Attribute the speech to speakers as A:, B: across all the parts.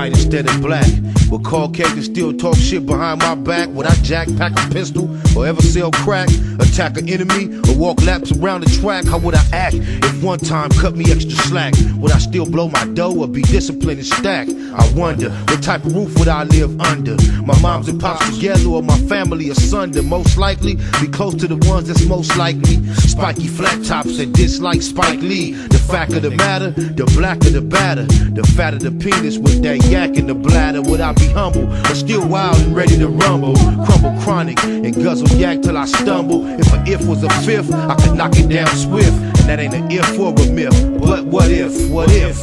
A: white instead of black. But Caucasians still talk shit behind my back. Would I jack, pack a pistol, or ever sell crack? Attack an enemy, or walk laps around the track? How would I act if one time cut me extra slack? Would I still blow my dough or be disciplined and stack? I wonder, what type of roof would I live under? My moms and pops together or my family asunder? Most likely, be close to the ones that's most likely. Spiky flat tops that dislike Spike Lee. The fact of the matter, the blacker the batter. The fatter the penis with that yak in the bladder. Would I be humble or still wild and ready to rumble? Crumble chronic and guzzle yak till I stumble. If an if was a fifth, I could knock it down swift. And that ain't an if or a myth. But what if, what if?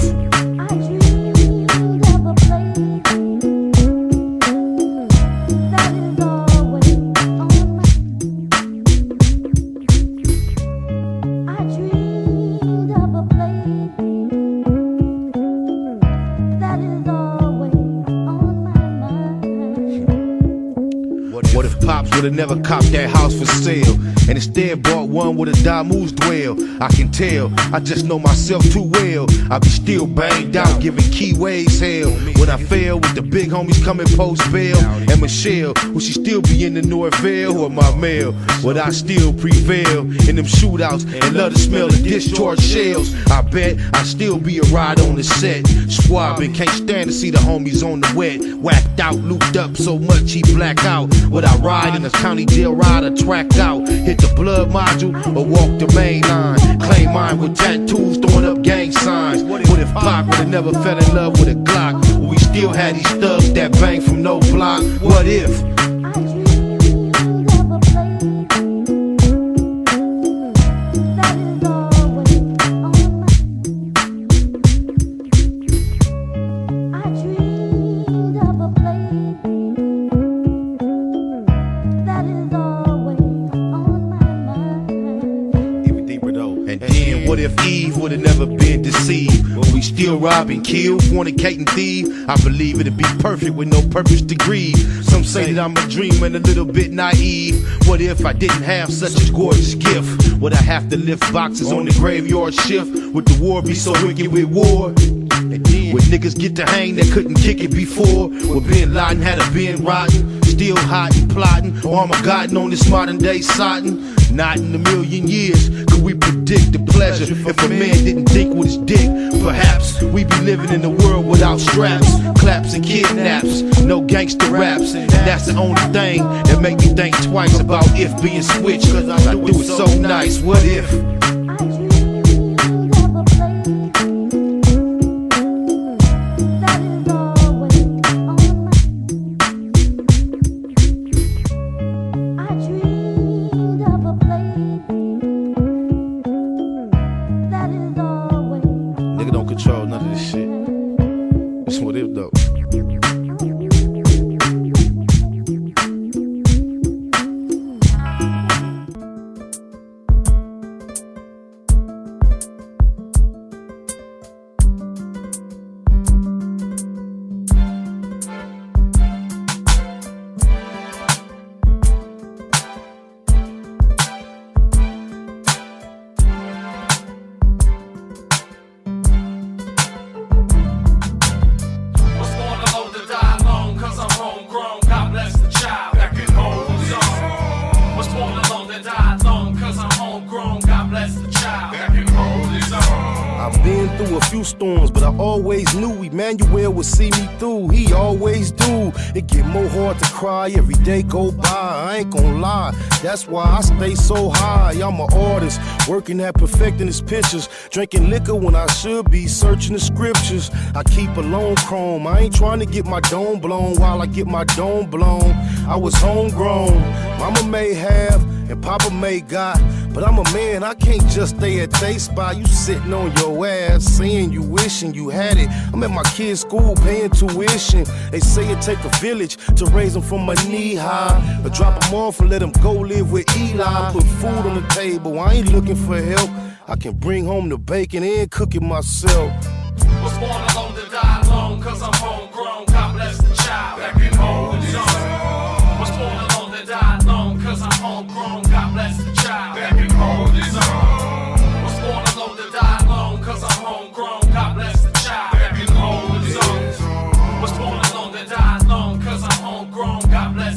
A: What if Pops would've never copped that house for sale, and instead bought one with a Damu's dwell? I can tell, I just know myself too well. I be still banged out, giving keyways hell. When I fail with the big homies coming post bail, and Michelle, will she still be in the Norvale or my mail? Would I still prevail in them shootouts and love to smell the discharged shells? I bet I'd still be a ride on the set. Squabbing, can't stand to see the homies on the wet. Whacked out, looped up so much he black out. Would I ride in a county jail ride or tracked out? Hit the blood module or walk the main line? Claim mine with tattoos, throwing up gang signs. What if Pac would've never fell in love with a Glock? Would we still had these thugs that bang from no block? What if? What if Eve would've never been deceived? Will we still rob and kill, fornicate and thieve? I believe it'd be perfect with no purpose to grieve. Some say that I'm a dreamer and a little bit naive. What if I didn't have such a gorgeous gift? Would I have to lift boxes on the graveyard shift? Would the war be so wicked with war? Would niggas get to hang that couldn't kick it before? Would Bin Laden had a been rotten? Still hot and plotting, Armageddon on this modern day sodden. Not in a million years could we predict the pleasure if a man didn't think with his dick. Perhaps we'd be living in a world without straps, claps and kidnaps, no gangster raps. And that's the only thing that make me think twice about if being switched, cause I do it so nice. What if? Nigga don't control none of this shit. That's what if though. I've been through a few storms, but I always knew Emmanuel would see me through. He always do. It get more hard to cry every day go by. I ain't gon' lie, that's why I stay so high. I'm an artist, working at perfecting his pictures, drinking liquor when I should be searching the scriptures. I keep a lone chrome, I ain't trying to get my dome blown while I get my dome blown. I was homegrown, mama may have and papa may got, but I'm a man, I can't just stay at they spot. You sitting on your ass, saying you wishing you had it. I'm at my kid's school paying tuition. They say it take a village to raise them from a knee high, but drop them off and let them go live with Eli. Put food on the table, I ain't looking for help. I can bring home the bacon and cook it myself.
B: Was born alone to die alone, cause I'm homegrown. God bless the child that can hold his own. Was born alone to die alone, cause I'm homegrown. God bless the child that can hold his own. Was born alone to die alone, cause I'm homegrown. God bless the child that can hold his own. Was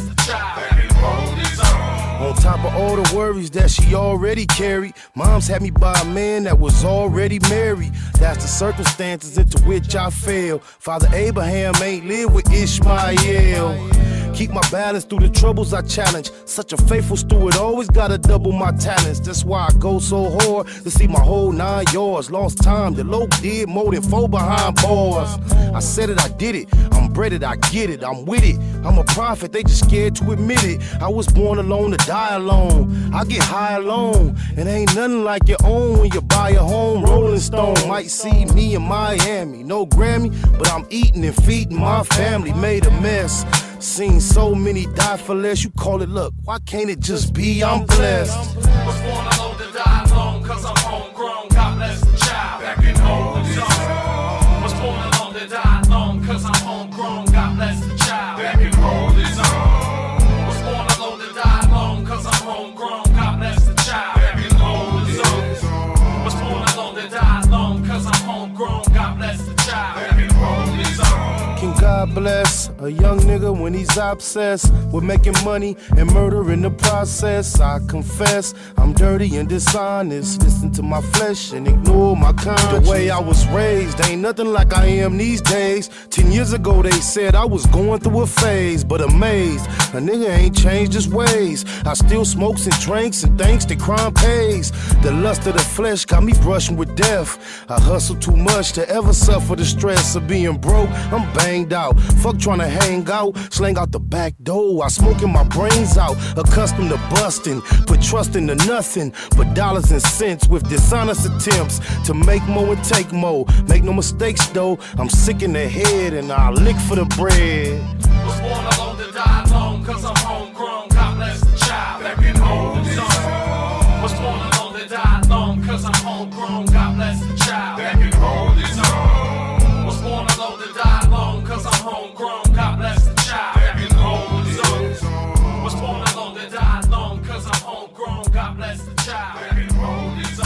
B: the child. Baby, hold his own.
A: On top of all the worries that she already carried, Mom's had me by a man that was already married. That's the circumstances into which I fell. Father Abraham ain't lived with Ishmael. Keep my balance through the troubles I challenge. Such a faithful steward, always gotta double my talents. That's why I go so hard to see my whole 9 yards. Lost time, the low did more than 4 behind bars. I said it, I did it. I'm breaded, I get it. I'm with it. I'm a prophet, they just scared to admit it. I was born alone to die alone. I get high alone, and ain't nothing like your own when you buy a home. Rolling Stone might see me in Miami. No Grammy, but I'm eating and feeding my family. Made a mess. Seen so many die for less, you call it luck. Why can't it just be I'm blessed?
B: Was born alone to die alone, cause I'm homegrown. God bless the child that can hold his own. Was born alone to die alone, cause I'm homegrown. God bless the child that can hold his own. Was born alone to die alone, cause I'm homegrown. God bless the child that can hold his own. Was born alone to die alone, cause I'm homegrown. God bless the child that can hold his own.
A: Can God bless a young nigga when he's obsessed with making money and murder in the process? I confess I'm dirty and dishonest. Listen to my flesh and ignore my conscience. The way I was raised ain't nothing like I am these days. 10 years ago they said I was going through a phase, but amazed a nigga ain't changed his ways. I still smokes and drinks and thanks to crime pays. The lust of the flesh got me brushing with death. I hustle too much to ever suffer the stress of being broke. I'm banged out. Fuck trying to hang out, slang out the back door. I smoking my brains out, accustomed to busting. Put trust into nothing but dollars and cents with dishonest attempts to make more and take more. Make no mistakes though, I'm sick in the head and I lick for the bread.
B: Was born alone to die alone, cause I'm homegrown. God bless the child that can hold his own. Was born alone to die alone, cause I'm homegrown. God bless the child that can hold his own. Was born alone to die alone, cause I'm homegrown. God bless the child that can hold his own. Was born alone to die alone, cause I'm homegrown. God bless the child that can hold his own.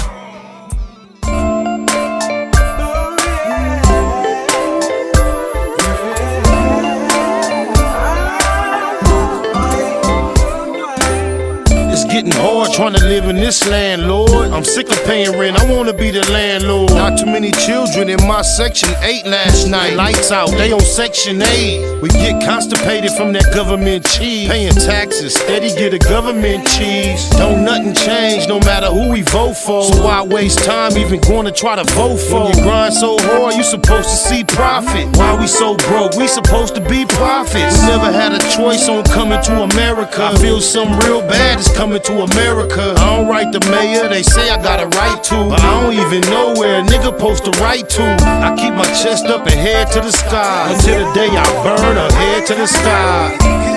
A: Getting hard trying to live in this land, Lord. I'm sick of paying rent, I wanna be the landlord. Not too many children in my section 8 last night. Lights out, they on section 8. We get constipated from that government cheese. Paying taxes, steady get a government cheese. Don't nothing change no matter who we vote for. So why waste time even going to try to vote for? When you grind so hard, you supposed to see profit. Why we so broke? We supposed to be prophets. We never had a choice on coming to America. I feel something real bad is coming to America. I don't write the mayor, they say I got a right to, but I don't even know where a nigga supposed to write to. I keep my chest up and head to the sky until the day I burn or head to the sky.
C: Good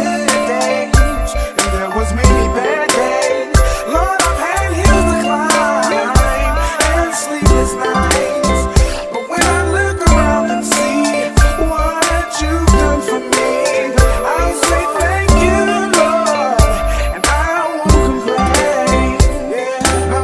C: days, and there was many bad days. Lord, I've had hills to climb and sleepless nights. But when I look around and see what you've done for me, I'll say thank you, Lord, and I won't complain. Yeah, no.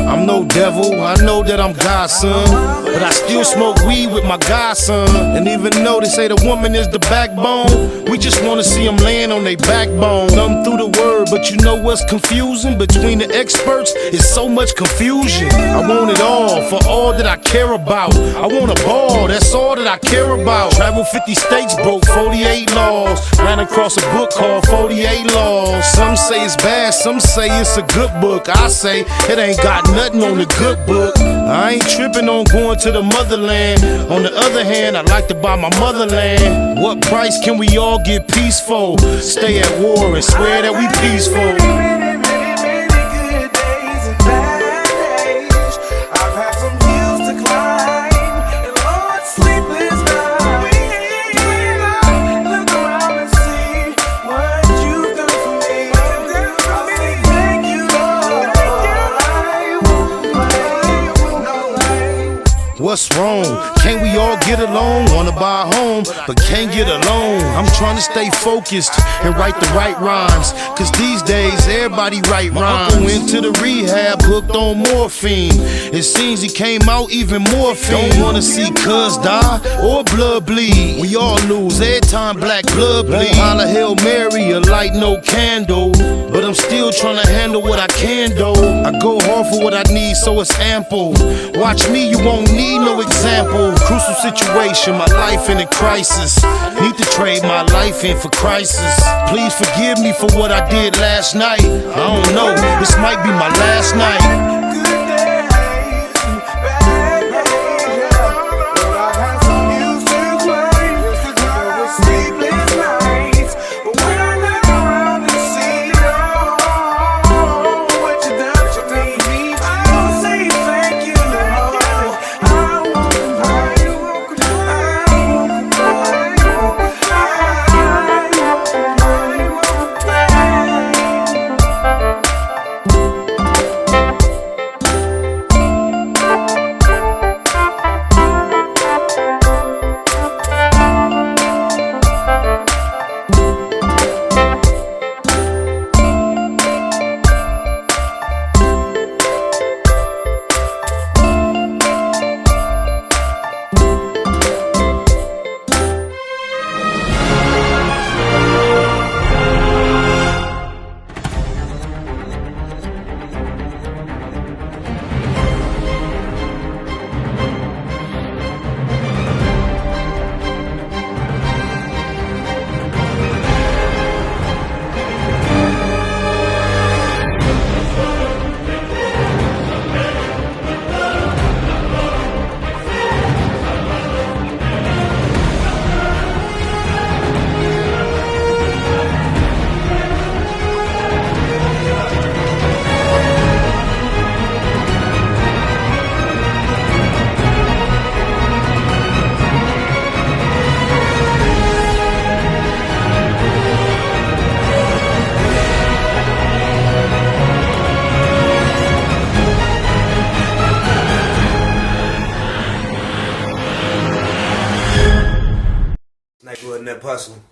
A: I'm no devil, I know that I'm God's son, but I still smoke weed with my godson. And even though they say the woman is the backbone, we just wanna see them laying on their backbone. Thumb through the word, but you know what's confusing? Between the experts, it's so much confusion. I want it all, for all that I care about. I want a ball, that's all that I care about. Travel 50 states, broke 48 laws. Ran across a book called 48 Laws. Some say it's bad, some say it's a good book. I say it ain't got nothing on the good book. I ain't tripping on going to the motherland. On the other hand, I like to buy my motherland. What price can we all get peaceful? Stay at war and swear that we peaceful.
C: Many good days and bad days. I've had some hills to climb and Lord, sleepless nights. When I look around and see what you've done for me, I'll say thank you, Lord. I won't complain.
A: What's wrong? Can't we all get get along, wanna buy a home, but can't get along. I'm trying to stay focused and write the right rhymes, cause these days everybody write rhymes. Went to the rehab, hooked on morphine. It seems he came out even more fiend. Don't wanna see cuz die or blood bleed. We all lose every time black blood bleed. Holla Hail Mary, a light no candle, but I'm still trying to handle what I can do. I go hard for what I need, so it's ample. Watch me, you won't need no example. Crucial situation, my life in a crisis. Need to trade my life in for crisis. Please forgive me for what I did last night. I don't know, this might be my last night.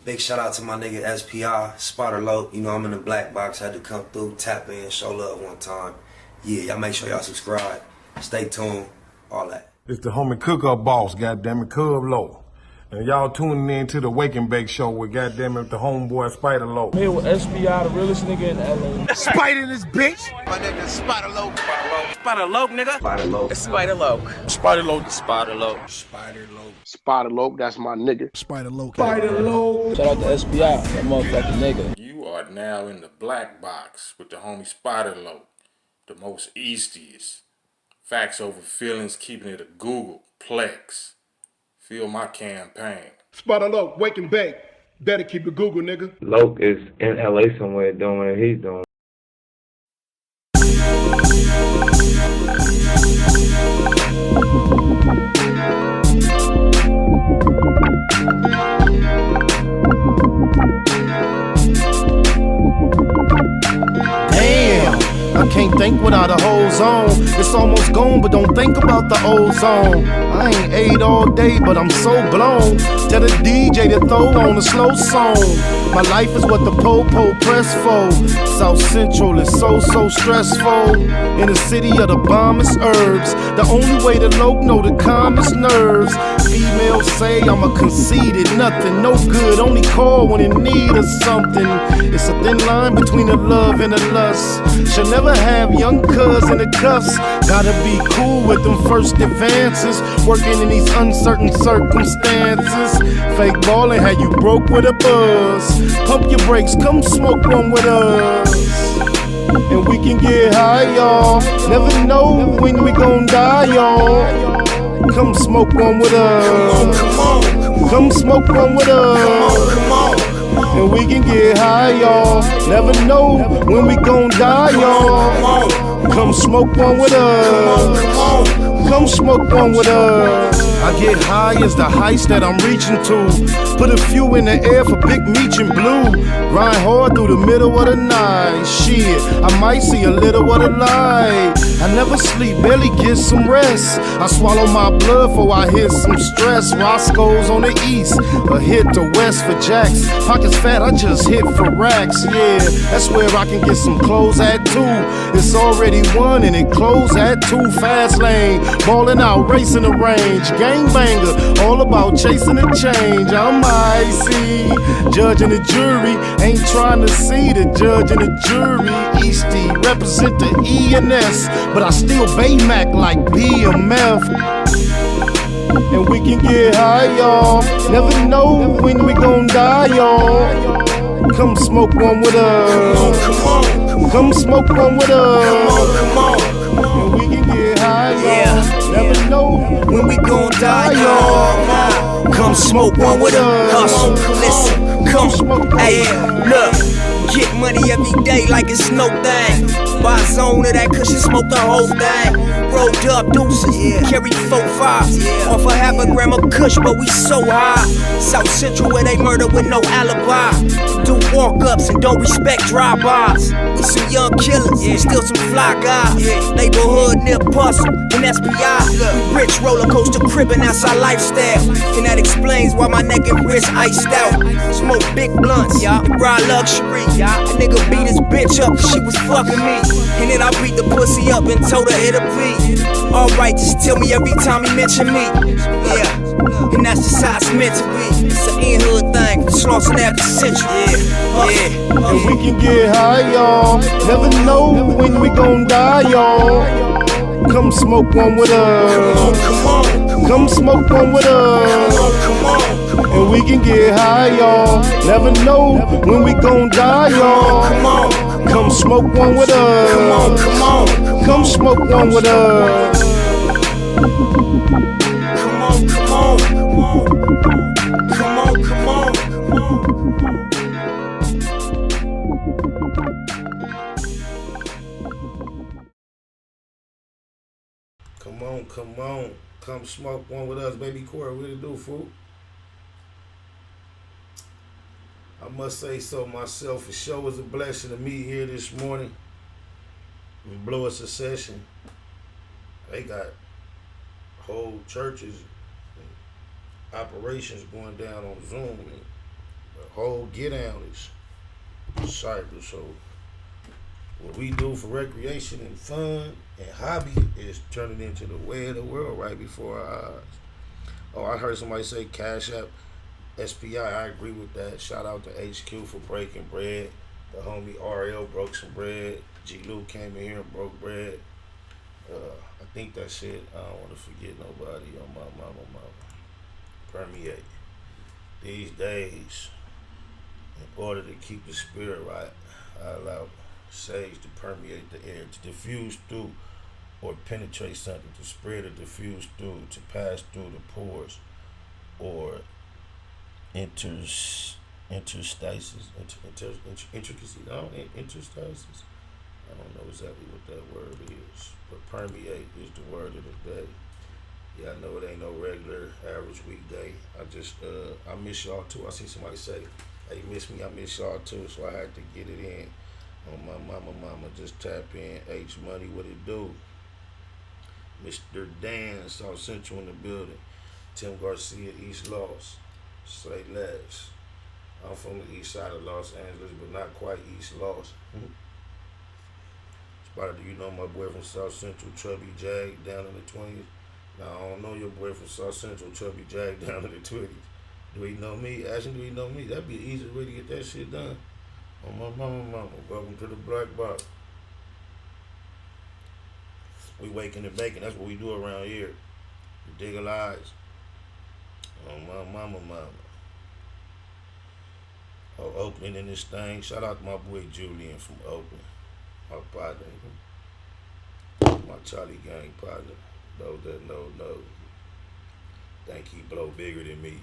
D: Big shout out to my nigga SPI, Spotter Low. You know I'm in the black box, had to come through, tap in, show love one time. Yeah, y'all make sure y'all subscribe, stay tuned, all that.
E: It's the homie Cook-Up Boss, goddammit, Cub Low. And y'all tuning in to the Wake and Bake Show with goddammit the homeboy Spider Low.
F: Here with SPI, the realest nigga in LA.
E: Spider this bitch!
G: My nigga is Spider Low. Spider Low, nigga. Spider Low.
H: Spider Low.
E: Spider Low.
H: Spider Low.
G: Spider Low.
E: Spider Low, that's my nigga.
G: Spider Low.
E: Spider Low.
F: Shout out to SPI, that motherfucking nigga.
I: You are now in the black box with the homie Spider Low, the most eastiest. Facts over feelings, keeping it a Google Plex. Feel my campaign.
E: Spider Low, Wake and Bake. Better keep it Google, nigga.
J: Loke is in LA somewhere doing what he's doing.
A: I can't think without a whole zone. It's almost gone, but don't think about the old zone. I ain't ate all day, but I'm so blown. Tell the DJ to throw on a slow song. My life is what the po-po press for. South Central is so stressful. In the city of the bombest herbs, the only way to low know the calmest nerves. Females say I'm a conceited nothing, no good, only call when in need of something. It's a thin line between the love and the lust. Should never have young cuz in the cuffs. Gotta be cool with them first advances. Working in these uncertain circumstances. Fake ballin' had you broke with a buzz. Pump your brakes, come smoke one with us. And we can get high, y'all. Never know when we gon' die, y'all. Come smoke one with us. Come smoke one with us.
G: Come on.
A: And we can get high, y'all. Never know when we gon' die, y'all. Come smoke one with us. Come smoke one with us. I get high as the heights that I'm reaching to. Put a few in the air for Big Meech and Blue. Grind hard through the middle of the night. Shit, I might see a little of the light. I never sleep, barely get some rest. I swallow my blood before I hit some stress. Roscoe's on the east, a hit to west for jacks. Pockets fat, I just hit for racks. Yeah, that's where I can get some clothes at too. It's already 1 and it close at 2. Fast lane, ballin' out, racing the range. Gangbanger, all about chasing the change. I'm icy, judge and the jury. Ain't trying to see the judge and the jury. Eastie, represent the E&S, but I still Baymac like BMF. And we can get high, y'all. Never know when we gon' die, y'all. Come smoke one with us. Come on. Come smoke one with us. Come on. And we can get high, y'all. Never know when we gon' die, y'all.
H: Come smoke one with us. Listen, come smoke. Hey, look. Get money every day like it's no thing. Buy a zone of that cushion, smoke the whole thing. Rolled up deuces, carry 4-5. Off a half a gram of kush, but we so high. South Central where they murder with no alibi. Do walk-ups and don't respect drive-bys. We some young killers, still some fly guys. Neighborhood near Puzzle and SPI. We rich roller coaster cribbing, that's our lifestyle. And that explains why my neck and wrist iced out. Smoke big blunts, ride luxury. A nigga beat his bitch up cause she was fucking me. And then I beat the pussy up and told her it'll be alright, just tell me every time he mention me. Yeah, and that's just how it's meant to be. It's an in-hood thing, Slauson after century.
A: And we can get high, y'all. Never know when we gon' die, y'all. Come smoke one with us. Come on. Come smoke one with us. Come on. And we can get high, y'all. Never know when we gon' die, y'all. Come on. Come smoke one with us. Come on, come on. Come smoke one with us. Come on, come on. Come on, come on. Come on, come on. Come smoke one with us, baby. Corey, what it do, fool? I must say so myself. For sure was a blessing to meet here this morning. We blow a session. They got whole churches and operations going down on Zoom. And the whole get down is cyber. So what we do for recreation and fun and hobby is turning into the way of the world right before our eyes. Oh, I heard somebody say Cash App. SPI, I agree with that. Shout out to HQ for breaking bread. The homie RL broke some bread. G. Lou came in here and broke bread. I think that's it. I don't want to forget nobody on my mama. Permeate. These days, in order to keep the spirit right, I allow sage to permeate the air, to diffuse through or penetrate something, to spread or diffuse through, to pass through the pores or interstices, intricacies. Interstices. I don't know exactly what that word is, but permeate is the word of the day. Yeah, I know it ain't no regular average weekday. I miss y'all too. I see somebody say, "Hey, miss me? I miss y'all too." So I had to get it in. On my mama, just tap in. H Money, what it do? Mr. Dan, South Central in the building. Tim Garcia, East Los. Say less. I'm from the east side of Los Angeles, but not quite East Los. Spider, do you know my boy from South Central, Chubby Jag, down in the 20s? Now, I don't know your boy from South Central, Chubby Jag, down in the 20s. Do he know me? Ask him, do he know me? That'd be an easy way to get that shit done. On my mama. Welcome to the Black Box. We waking and baking. That's what we do around here. We dig lies. On my mama. Oh, Oakland in this thing. Shout out to my boy Julian from Oakland. My partner. My Charlie Gang partner. Those that know. Think he blow bigger than me.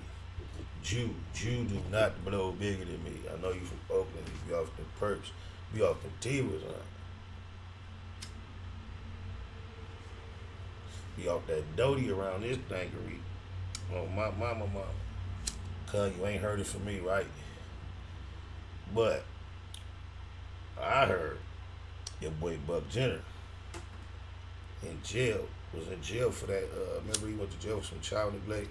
A: Jew do not blow bigger than me. I know you from Oakland. You be off them perks. Be off them T-was, huh? Be off that doty around this thingery. Oh, my mama. Cuz you ain't heard it from me, right? But I heard your boy Buck Jenner was in jail for that. Remember he went to jail for some child neglect.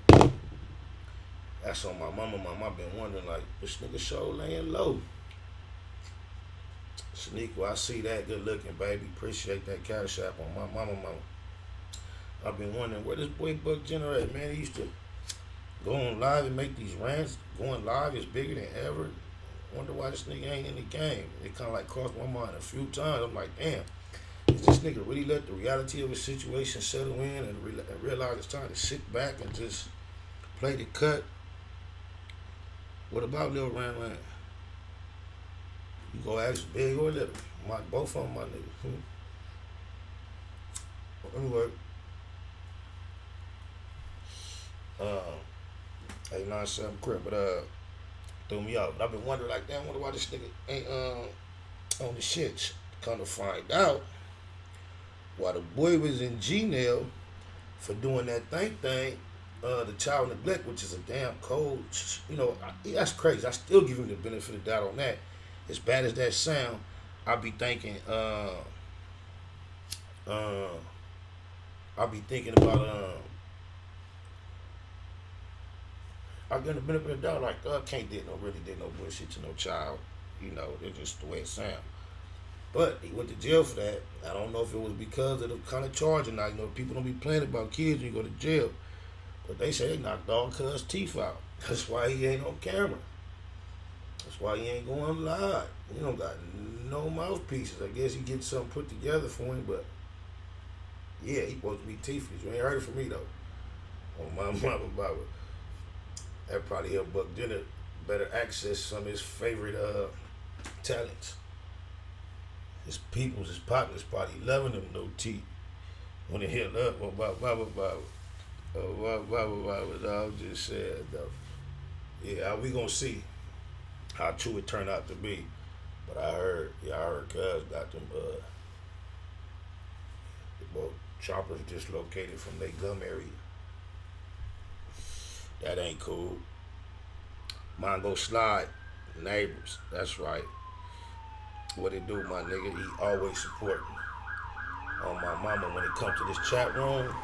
A: That's on my mama. I've been wondering, like, this nigga show laying low. Sneako, I see that. Good looking, baby. Appreciate that cash app on my mama. I've been wondering where this boy Buck Jenner at, man. He used to go on live and make these rants. Going live is bigger than ever. Wonder why this nigga ain't in the game. It kind of like crossed my mind a few times. I'm like, damn, is this nigga really let the reality of his situation settle in and realize it's time to sit back and just play the cut? What about Lil Ran Ran? You go ask big or little. Both of them, my niggas. Anyway, 897 crib, but threw me out. But I've been wondering, like, damn, I wonder why this nigga ain't on the shits. Come to find out, while the boy was in G-Nail for doing that thing, the child neglect, which is a damn cold, you know, that's crazy. I still give him the benefit of the doubt on that. As bad as that sound, I be thinking, about I've got the benefit of the doubt, like, can't really did no bullshit to no child. You know, it's just the way it sound. But he went to jail for that. I don't know if it was because of the kind of charge or not. You know, people don't be playing about kids when you go to jail. But they say they knocked all cuz teeth out. That's why he ain't on camera. That's why he ain't going live. He don't got no mouthpieces. I guess he gets something put together for him, but yeah, he supposed to be teethless. You ain't heard it from me though. On my mama Bible. That probably helped Buck Jenner better access some of his favorite talents. His peoples, his partners probably loving him no teeth. When they hear love, I'm just saying though. Yeah, we gonna see how true it turned out to be. But I heard cuz got them both choppers dislocated from their gum area. That ain't cool. Mine go slide. Neighbors, that's right. What it do, my nigga? He always support me. On my mama, when it comes to this chat room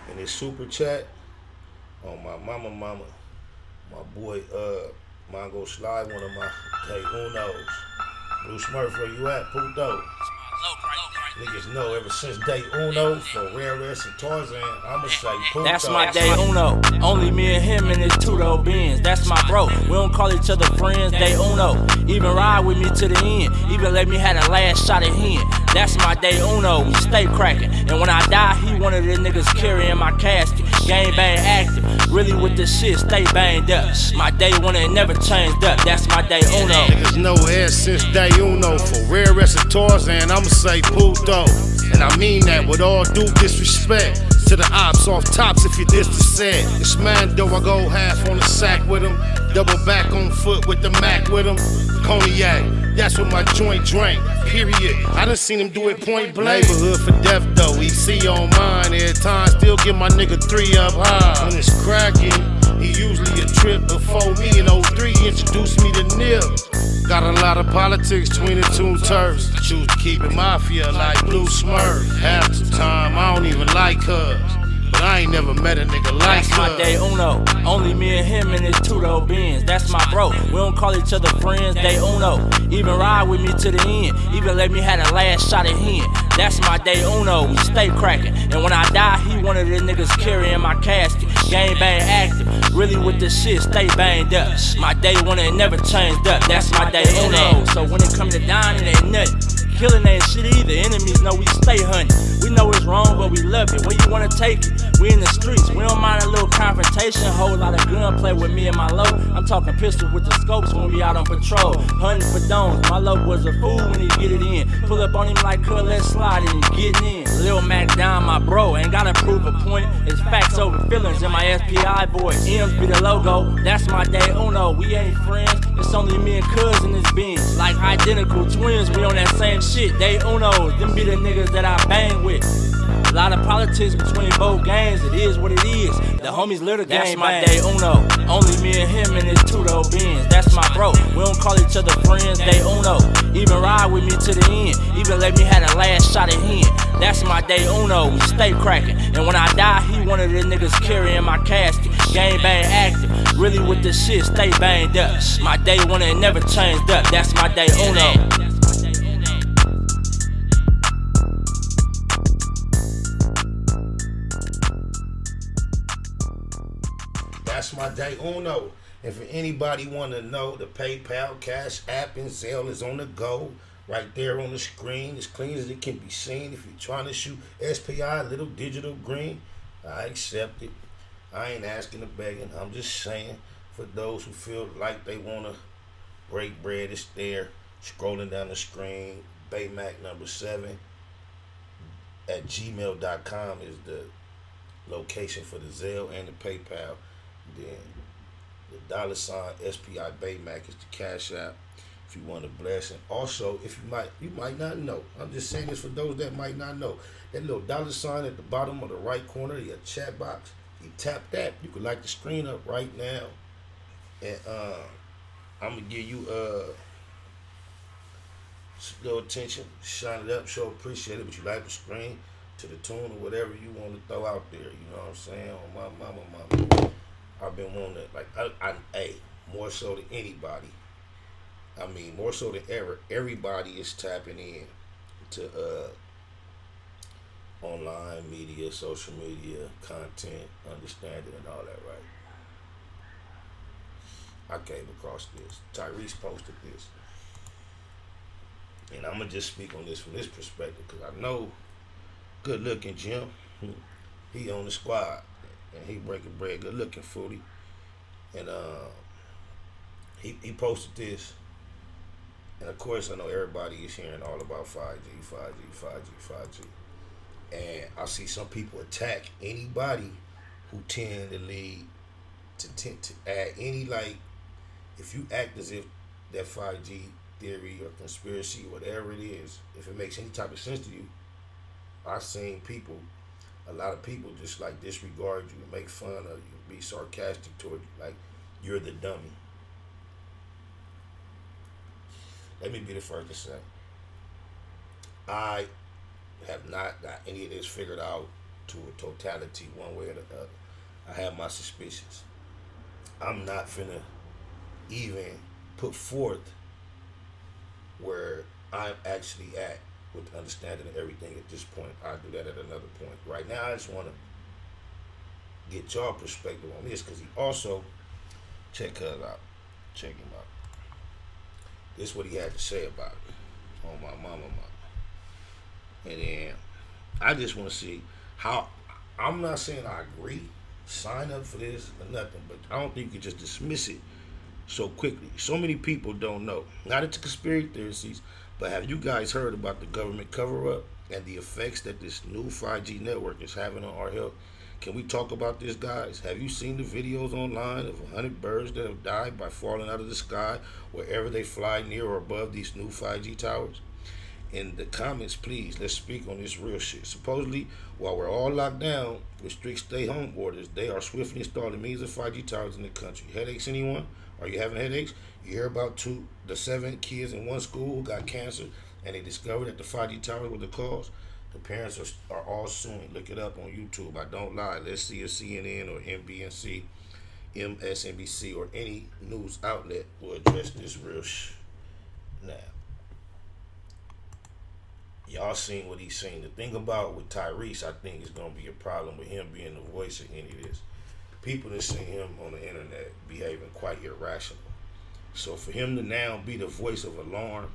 A: and this super chat, on my mama, my boy, mine go slide, one of my hey unos. Blue Smurf, where you at? Puto. Niggas know ever since day uno, for Rare Rest and Tarzan, I'ma say Puto.
F: That's my day uno. Only me and him in his two-door Benz. That's my bro. We don't call each other friends, day uno. Even ride with me to the end. Even let me have the last shot at him. That's my day uno. We stay cracking. And when I die, he one of the niggas carrying my casket. Gang bang active. Really with the shit, stay banged up. My day one and never changed up. That's my day uno.
A: Niggas know ever since day uno, for Rare Rest and Tarzan, I'ma say Puto. And I mean that with all due disrespect to the ops off tops if you this the set. This man though, I go half on the sack with him, double back on foot with the Mac with him. Cognac, that's what my joint drank, period. I done seen him do it point blank. Neighborhood for death though, EC on mine every time, still give my nigga 3 up high. When it's cracking, he usually a trip before me in 03 introduced me to Nip. Got a lot of politics between the two turfs. Choose to keep it mafia like Blue Smurf. Half the time I don't even like her, but I ain't never met a nigga like
F: That's my day uno. Only me and him in his two-door Benz. That's my bro. We don't call each other friends, day uno. Even ride with me to the end. Even let me have the last shot at him. That's my day uno. We stay cracking. And when I die, he one of the niggas carrying my casket. Gang bang active. Really with the shit, stay banged up. My day one and never changed up. That's my day uno. So when it come to dying, it ain't nothing. Killing ain't shit either. Enemies know we stay hunting. We know it's wrong, but we love it. Where you wanna take it? We in the streets. We don't mind a little confrontation. Whole lot of gunplay with me and my low. I'm talking pistol with the scopes when we out on patrol. Hunting for domes. My low was a fool when he get it in. Pull up on him like cuz, let's slide and getting in. Lil Mac down, my bro. Ain't gotta prove a point. It's facts over feelings in my SPI voice. M's be the logo. That's my day uno. We ain't friends. It's only me and cuz in this Benz. Like identical twins. We on that same shit. Day unos. Them be the niggas that I bang with. A lot of politics between both gangs, it is what it is. The homies live the game. That's my day uno. Only me and him in his two-door Benz. That's my bro. We don't call each other friends, day uno. Even ride with me to the end. Even let me have the last shot at him. That's my day uno. We stay cracking. And when I die, he one of the niggas carrying my casket. Gang bang active. Really with the shit, stay banged up. My day one and never changed up. That's my day uno.
A: That's my day uno. And for anybody want to know, the PayPal, Cash App, and Zelle is on the go. Right there on the screen, as clean as it can be seen. If you're trying to shoot SPI, little digital green, I accept it. I ain't asking or begging. I'm just saying, for those who feel like they want to break bread, it's there. Scrolling down the screen, Baymac number 7 at gmail.com is the location for the Zelle and the PayPal. Then the $ SPI Baymac is the Cash App if you want to bless. And also, if you might not know, I'm just saying this for those that might not know, that little $ at the bottom of the right corner of your chat box, you tap that, you can light the screen up right now. And I'm gonna give you a little attention, shine it up, show appreciate it, but you like the screen to the tune or whatever you want to throw out there. You know what I'm saying? On my mama. I've been wanting to, like, I more so than anybody. I mean, more so than ever, everybody is tapping in to online media, social media, content, understanding, and all that, right? I came across this. Tyrese posted this. And I'm going to just speak on this from this perspective, because I know good looking Jim, he on the squad. And he breaking bread, good looking foodie. And he posted this. And of course I know everybody is hearing all about 5G. And I see some people attack anybody who tend to lead to add any, like, if you act as if that 5G theory or conspiracy, whatever it is, if it makes any type of sense to you, I've seen people, a lot of people just like disregard you, make fun of you, be sarcastic toward you, like you're the dummy. Let me be the first to say, I have not got any of this figured out to a totality one way or the other. I have my suspicions. I'm not finna even put forth where I'm actually at with the understanding of everything at this point. I'll do that at another point. Right now, I just want to get y'all perspective on this, because he also, check him out. This is what he had to say about it. On my mama. And then I just want to see how, I'm not saying I agree, sign up for this or nothing, but I don't think you can just dismiss it so quickly. So many people don't know. Not into conspiracy theories, but have you guys heard about the government cover-up and the effects that this new 5G network is having on our health? Can we talk about this, guys? Have you seen the videos online of 100 birds that have died by falling out of the sky wherever they fly near or above these new 5G towers? In the comments, please, let's speak on this real shit. Supposedly, while we're all locked down with strict stay-home orders, they are swiftly installing millions of 5G towers in the country. Headaches, anyone? Are you having headaches? You hear about the 7 kids in one school who got cancer, and they discovered that the 5G towers were the cause? The parents are all suing. Look it up on YouTube. I don't lie. Let's see if CNN or MBNC, MSNBC, or any news outlet will address this real Now, y'all seen what he's seen. The thing about with Tyrese, I think, is going to be a problem with him being the voice of any of this. People that see him on the internet behaving quite irrational. So for him to now be the voice of alarm,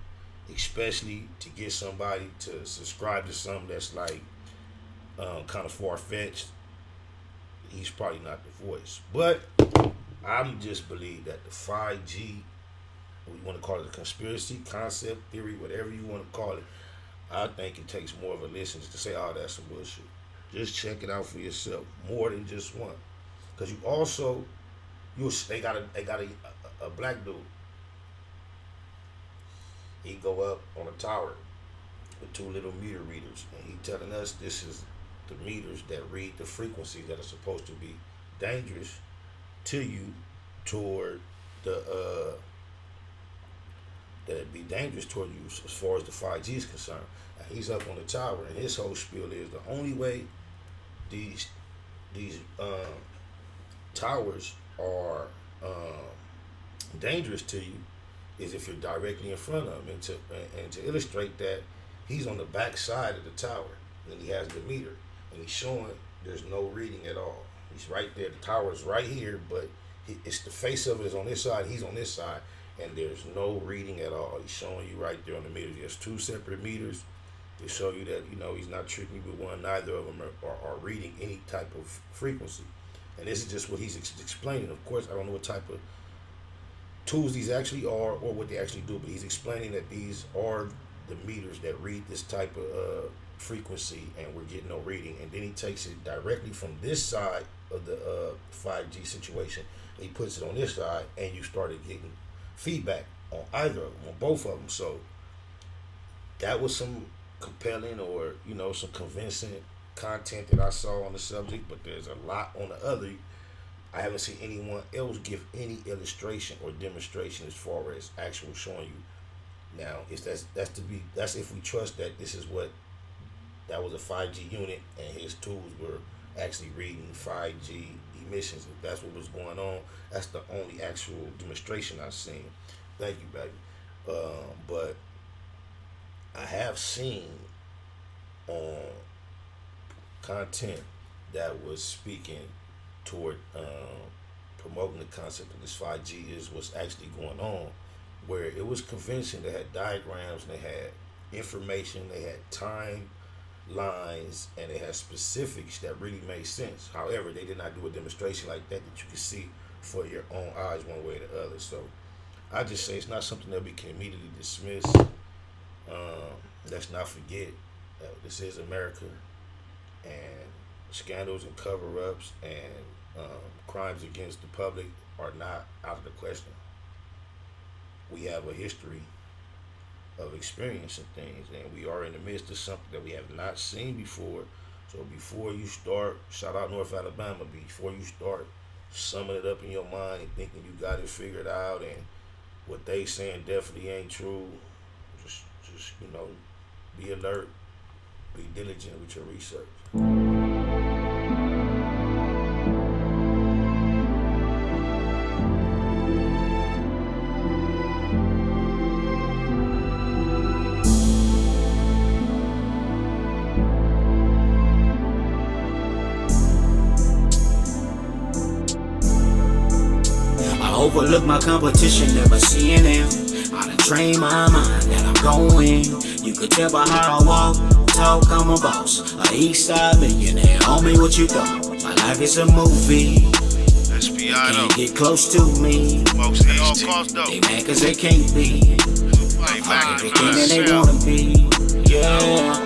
A: especially to get somebody to subscribe to something that's like kind of far-fetched, he's probably not the voice. But I'm just believe that the 5G, what you want to call it, a conspiracy, concept, theory, whatever you want to call it, I think it takes more of a listen to say, oh, that's some bullshit. Just check it out for yourself, more than just one. Because you also, they got a black dude. He go up on a tower with 2 little meter readers, and he telling us this is
K: the meters that read the frequencies that are supposed to be dangerous to you toward the that'd be dangerous toward you as far as the 5G is concerned. And he's up on the tower, and his whole spiel is the only way these towers are dangerous to you is if you're directly in front of him. And to illustrate that, he's on the back side of the tower, and he has the meter, and he's showing there's no reading at all. He's right there. The tower is right here, but it's the face of it is on this side. He's on this side, and there's no reading at all. He's showing you right there on the meter. There's two separate meters to show you that, you know, he's not tricking you with one. Neither of them are reading any type of frequency. And this is just what he's explaining. Of course, I don't know what type of tools these actually are or what they actually do, but he's explaining that these are the meters that read this type of frequency, and we're getting no reading. And then he takes it directly from this side of the 5G situation, and he puts it on this side, and you started getting feedback on either of them, on both of them. So that was some compelling, or, you know, some convincing content that I saw on the subject, but there's a lot on the other. I haven't seen anyone else give any illustration or demonstration as far as actual showing you. Now, that's if we trust that this is what that was a 5G unit and his tools were actually reading 5G emissions. If that's what was going on, that's the only actual demonstration I've seen. Thank you, baby. But I have seen content that was speaking toward promoting the concept of this 5G is what's actually going on, where it was convincing. They had diagrams, and they had information, they had timelines, and they had specifics that really made sense. However, they did not do a demonstration like that you could see for your own eyes one way or the other. So I just say it's not something that we can immediately dismiss. Let's not forget that this is America, and scandals and cover-ups and crimes against the public are not out of the question. We have a history of experiencing things, and we are in the midst of something that we have not seen before. So before you start, shout out North Alabama, before you start summing it up in your mind and thinking you got it figured out and what they saying definitely ain't true, just you know, be alert, be diligent with your research.
L: Overlook my competition, never seeing them. I done trained my mind that I'm going. You could tell by how I walk, talk, I'm a boss. A east side millionaire, homie, what you thought? My life is a movie. Can't get close to me. They mad cause they can't be. I'm everything that they wanna be. Yeah.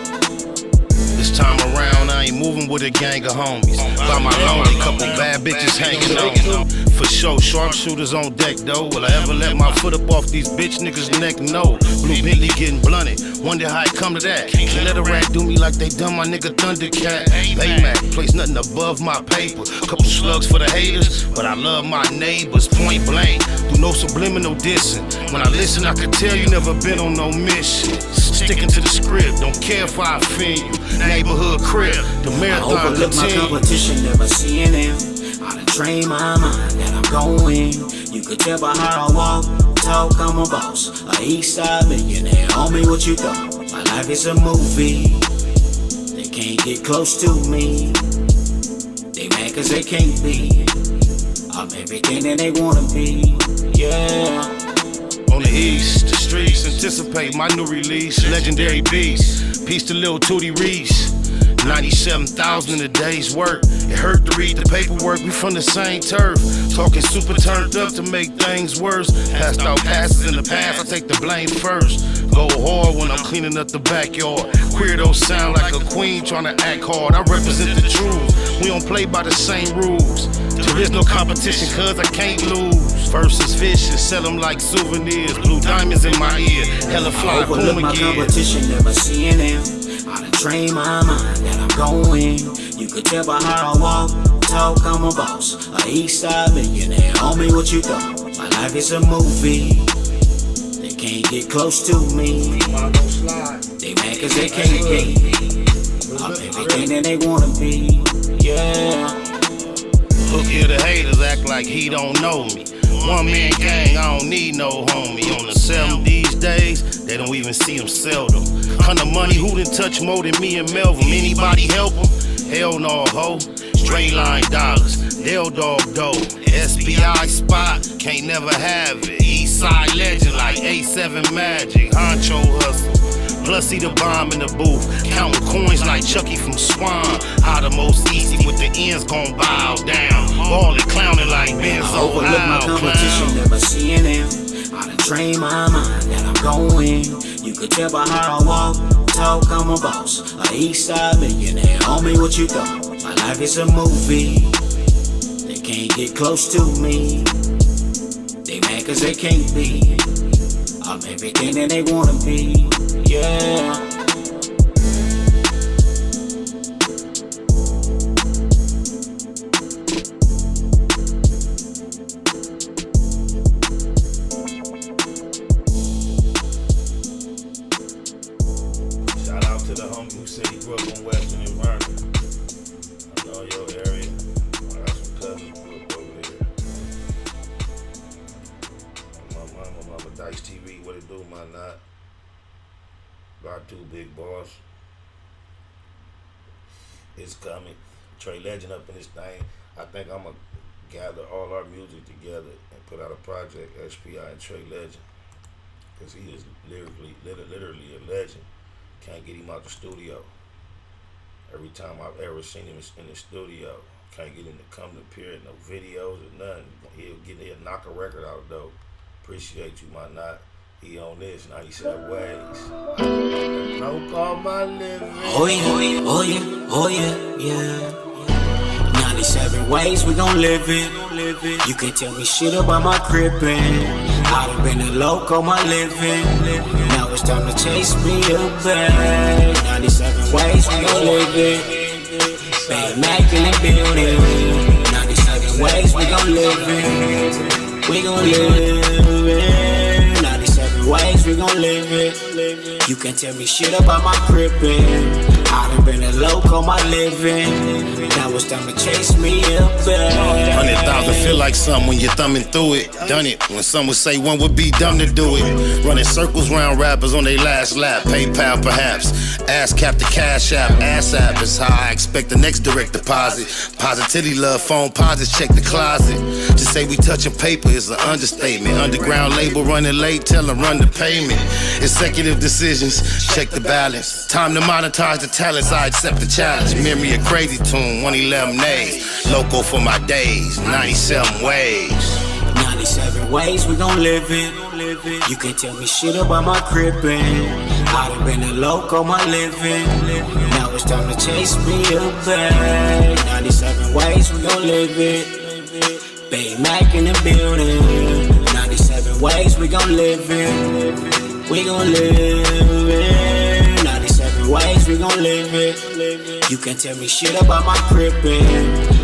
A: This time around, I ain't moving with a gang of homies. By my lonely, couple bad bitches hanging on. For sure, sharpshooters on deck though. Will I ever let my foot up off these bitch niggas' neck? No. Blue Bentley getting blunted. Wonder how it come to that. Can't let a rat do me like they done my nigga Thundercat. Baymac, place nothing above my paper. Couple slugs for the haters, but I love my neighbors. Point blank, do no subliminal dissing. When I listen, I can tell you never been on no mission. Sticking to the script, don't care if I offend you. Neighborhood crib, the marathon
L: I overlook my competition, never seeing them. I done trained my mind that I'm going. You could tell by how I walk, talk, I'm a boss. A east side millionaire, homie, what you thought? My life is a movie. They can't get close to me. They mad cause they can't be. I'm everything that they wanna be. Yeah.
A: On the east, the streets anticipate my new release, Legendary Beast. Peace to Lil Tootie Reese. 97,000 in a day's work. It hurt to read the paperwork, we from the same turf. Talking super turned up to make things worse. Passed out passes in the past, I take the blame first. Go hard when I'm cleaning up the backyard. Queerdos sound like a queen trying to act hard. I represent the truth, we don't play by the same rules. There is no competition cause I can't lose. Versus vicious, sell them like souvenirs. Blue diamonds in my ear, hella fly,
L: overlook my competition, never seeing them. I done train my mind that I'm going. You could tell by how I walk, talk, I'm a boss. A east side millionaire, homie, what you thought? My life is a movie. They can't get close to me. They mad cause they can't be. I'm everything that they wanna be. Yeah.
A: Look here, the haters act like he don't know me. One man gang, I don't need no homie. On the 7 these days, they don't even see him seldom. Kind of money, who done touch more than me and Melvin? Anybody help him? Hell no, ho. Straight line dollars, they'll dog dough. SPI spot, can't never have it. East side legend like A7 Magic. Honcho hustle. Plus he the bomb in the booth, counting coins like Chucky from Swan. How the most easy with the ends gon' bow down. Ballin', clowning like Benzo.
L: I overlook my competition, never seeing them. I done train my mind that I'm going. You could tell by how I walk, talk, I'm a boss. A east side millionaire, homie, what you thought? My life is a movie. They can't get close to me. They mad cause they can't be. I'm everything that they wanna be. Yeah.
K: Shout out to the homie who said he grew up on Western and Vernon. I know your area. I got some cousins who grew up over here. My mama Dice TV, what it do, my not? Got 2 big boss. It's coming. Trey Legend up in this thing. I think I'm gonna gather all our music together and put out a project, SPI and Trey Legend. Cause he is literally a legend. Can't get him out the studio. Every time I've ever seen him in the studio, can't get him to come to appear in no videos or nothing. He'll knock a record out though. Appreciate you, my not. He on this 97 ways. No call my living.
L: Oh yeah, oh yeah, oh yeah, yeah. 97 ways we gon' live it. You can't tell me shit about my crippin'. I done been a loco my living. Now it's time to chase me a bag. 97 ways we gon' live it. Bad Mac in the building. 97 ways we gon' live it. We gon' live it. 97 ways we gon' live it. You can't tell me shit about my crippin'. I done been a loco my living. Now it's time to chase me up back.
A: 100,000 feel like something when you're thumbing through it. Done it when some would say one would be dumb to do it. Running circles round rappers on their last lap. PayPal perhaps. Ass cap the cash app. Ass app is how I expect the next direct deposit. Positivity love phone posits check the closet. To say we touching paper is an understatement. Underground label running late, tell them run the payment. Executive decisions, check the balance. Time to monetize the talents, I accept the challenge. Memory a crazy tune, 111 days. Loco for my days, 97 ways.
L: 97 ways we gon' live it. You can't tell me shit about my crippin'. I done been a loco my living. Now it's time to chase me a bag. 97 ways we gon' live it. Big Mac in the building. 97 ways we gon' live it. We gon' live it. 97 ways we gon' live it. You can't tell me shit about my crippin'.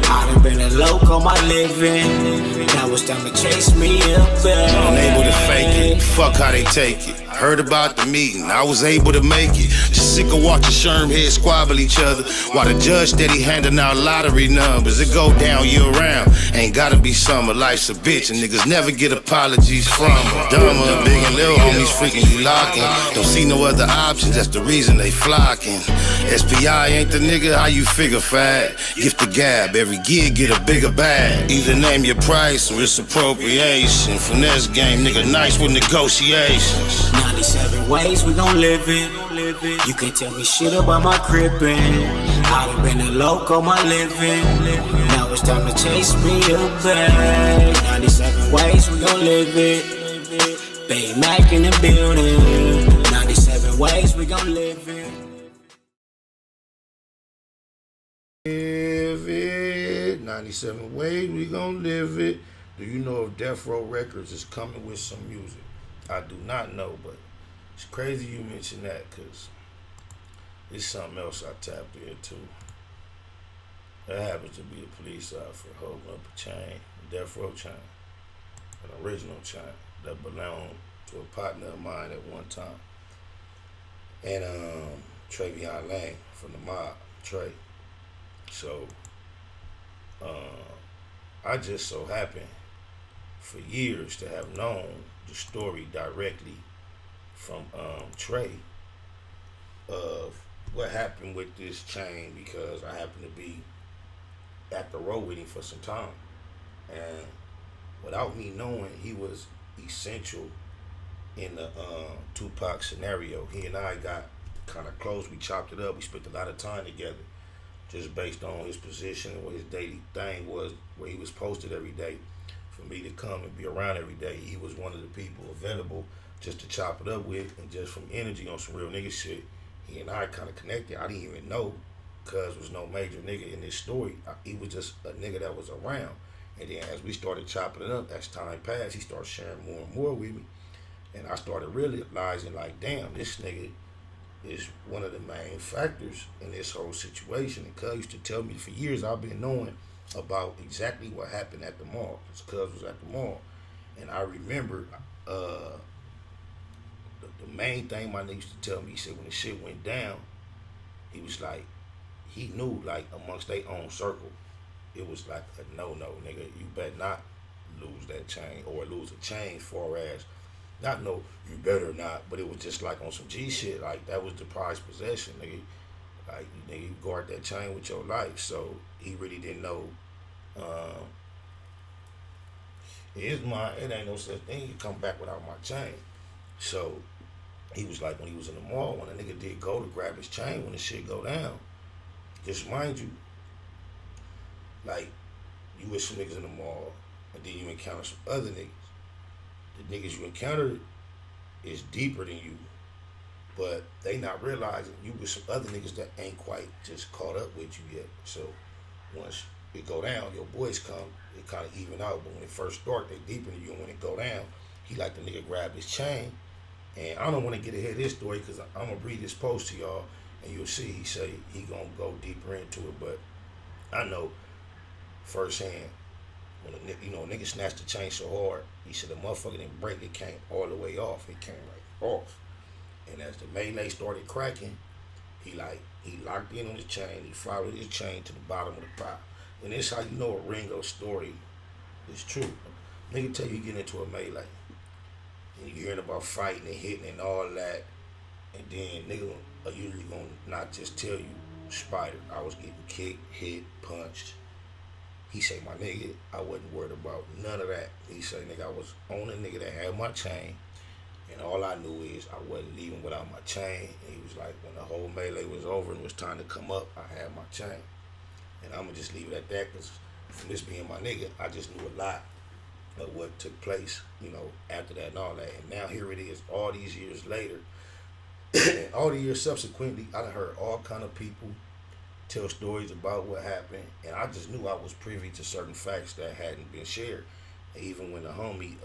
L: I done been a loco my living. Now it's time to chase me up back.
A: Unable to fake it, fuck how they take it. Heard about the meeting, I was able to make it. Just sick of watching Sherm heads squabble each other while the judge steady handing out lottery numbers. It go down year round, ain't gotta be summer. Life's a bitch and niggas never get apologies from her. Dumber, big and little homies freaking locking. Don't see no other options, that's the reason they flocking. SPI ain't the nigga, how you figure fat? Gift the gab, every gig get a bigger bag. Either name your price or it's appropriation. Finesse game, nigga nice with negotiations.
L: 97 ways we gon' live it. You can't tell me shit about my crippin'. I done been a loco my living. Now it's time to chase me a bag. 97 ways we gon' live it. Big Mac in the building. 97 ways we gon' live it.
K: Live it. 97 ways we gon' live it. Do you know if Death Row Records is coming with some music? I do not know, but it's crazy you mention that because It's something else I tapped into. That happens to be a police officer holding up a chain, a death row chain, an original chain that belonged to a partner of mine at one time. And Travion Lang from the mob, Trey. So I just so happened for years to have known the story directly from Trey of what happened with this chain, because I happened to be at the road with him for some time. And without me knowing, he was essential in the Tupac scenario. He and I got kind of close. We chopped it up. We spent a lot of time together just based on his position and what his daily thing was, where he was posted every day. For me to come and be around every day, he was one of the people available just to chop it up with, and just from energy on some real nigga shit. He and I kind of connected. I didn't even know, cuz was no major nigga in this story. He was just a nigga that was around. And then as we started chopping it up, as time passed, he started sharing more and more with me. And I started realizing, like, damn, this nigga is one of the main factors in this whole situation. And cuz used to tell me for years, I've been knowing about exactly what happened at the mall. His cuz was at the mall. And I remember the main thing my nigga used to tell me, he said when the shit went down, he was like, he knew, like, amongst their own circle, it was like a no-no, nigga. You better not lose that chain, or lose a chain far as, not no, you better not, but it was just like on some G shit, like that was the prized possession, nigga. Like, nigga, you guard that chain with your life. So he really didn't know, it ain't no such thing, you come back without my chain. So he was like, when he was in the mall, when a nigga did go to grab his chain, when the shit go down, just mind you, like, you with some niggas in the mall, and then you encounter some other niggas. The niggas you encountered is deeper than you, but they not realizing you with some other niggas that ain't quite just caught up with you yet. So once it go down, your boys come, it kind of even out. But when it first start, they deeper than you, and when it go down, he like the nigga grab his chain. And I don't want to get ahead of this story, because I'm going to read this post to y'all, and you'll see he say he going to go deeper into it. But I know firsthand, when a nigga snatched the chain so hard, he said the motherfucker didn't break, it came all the way off. It came right off. And as the melee started cracking, he locked in on his chain, he followed his chain to the bottom of the pile. And this how you know a Ringo story is true. Nigga tell you get into a melee, and you hearing about fighting and hitting and all that, and then nigga are usually gonna not just tell you, Spider, I was getting kicked, hit, punched. He say, my nigga, I wasn't worried about none of that. He say, nigga, I was on a nigga that had my chain, and all I knew is I wasn't leaving without my chain. And he was like, when the whole melee was over and it was time to come up, I had my chain. And I'm gonna just leave it at that, because from this being my nigga, I just knew a lot of what took place, after that and all that. And now here it is, all these years later, and all the years subsequently, I done heard all kind of people tell stories about what happened, and I just knew I was privy to certain facts that hadn't been shared. And even when the homie,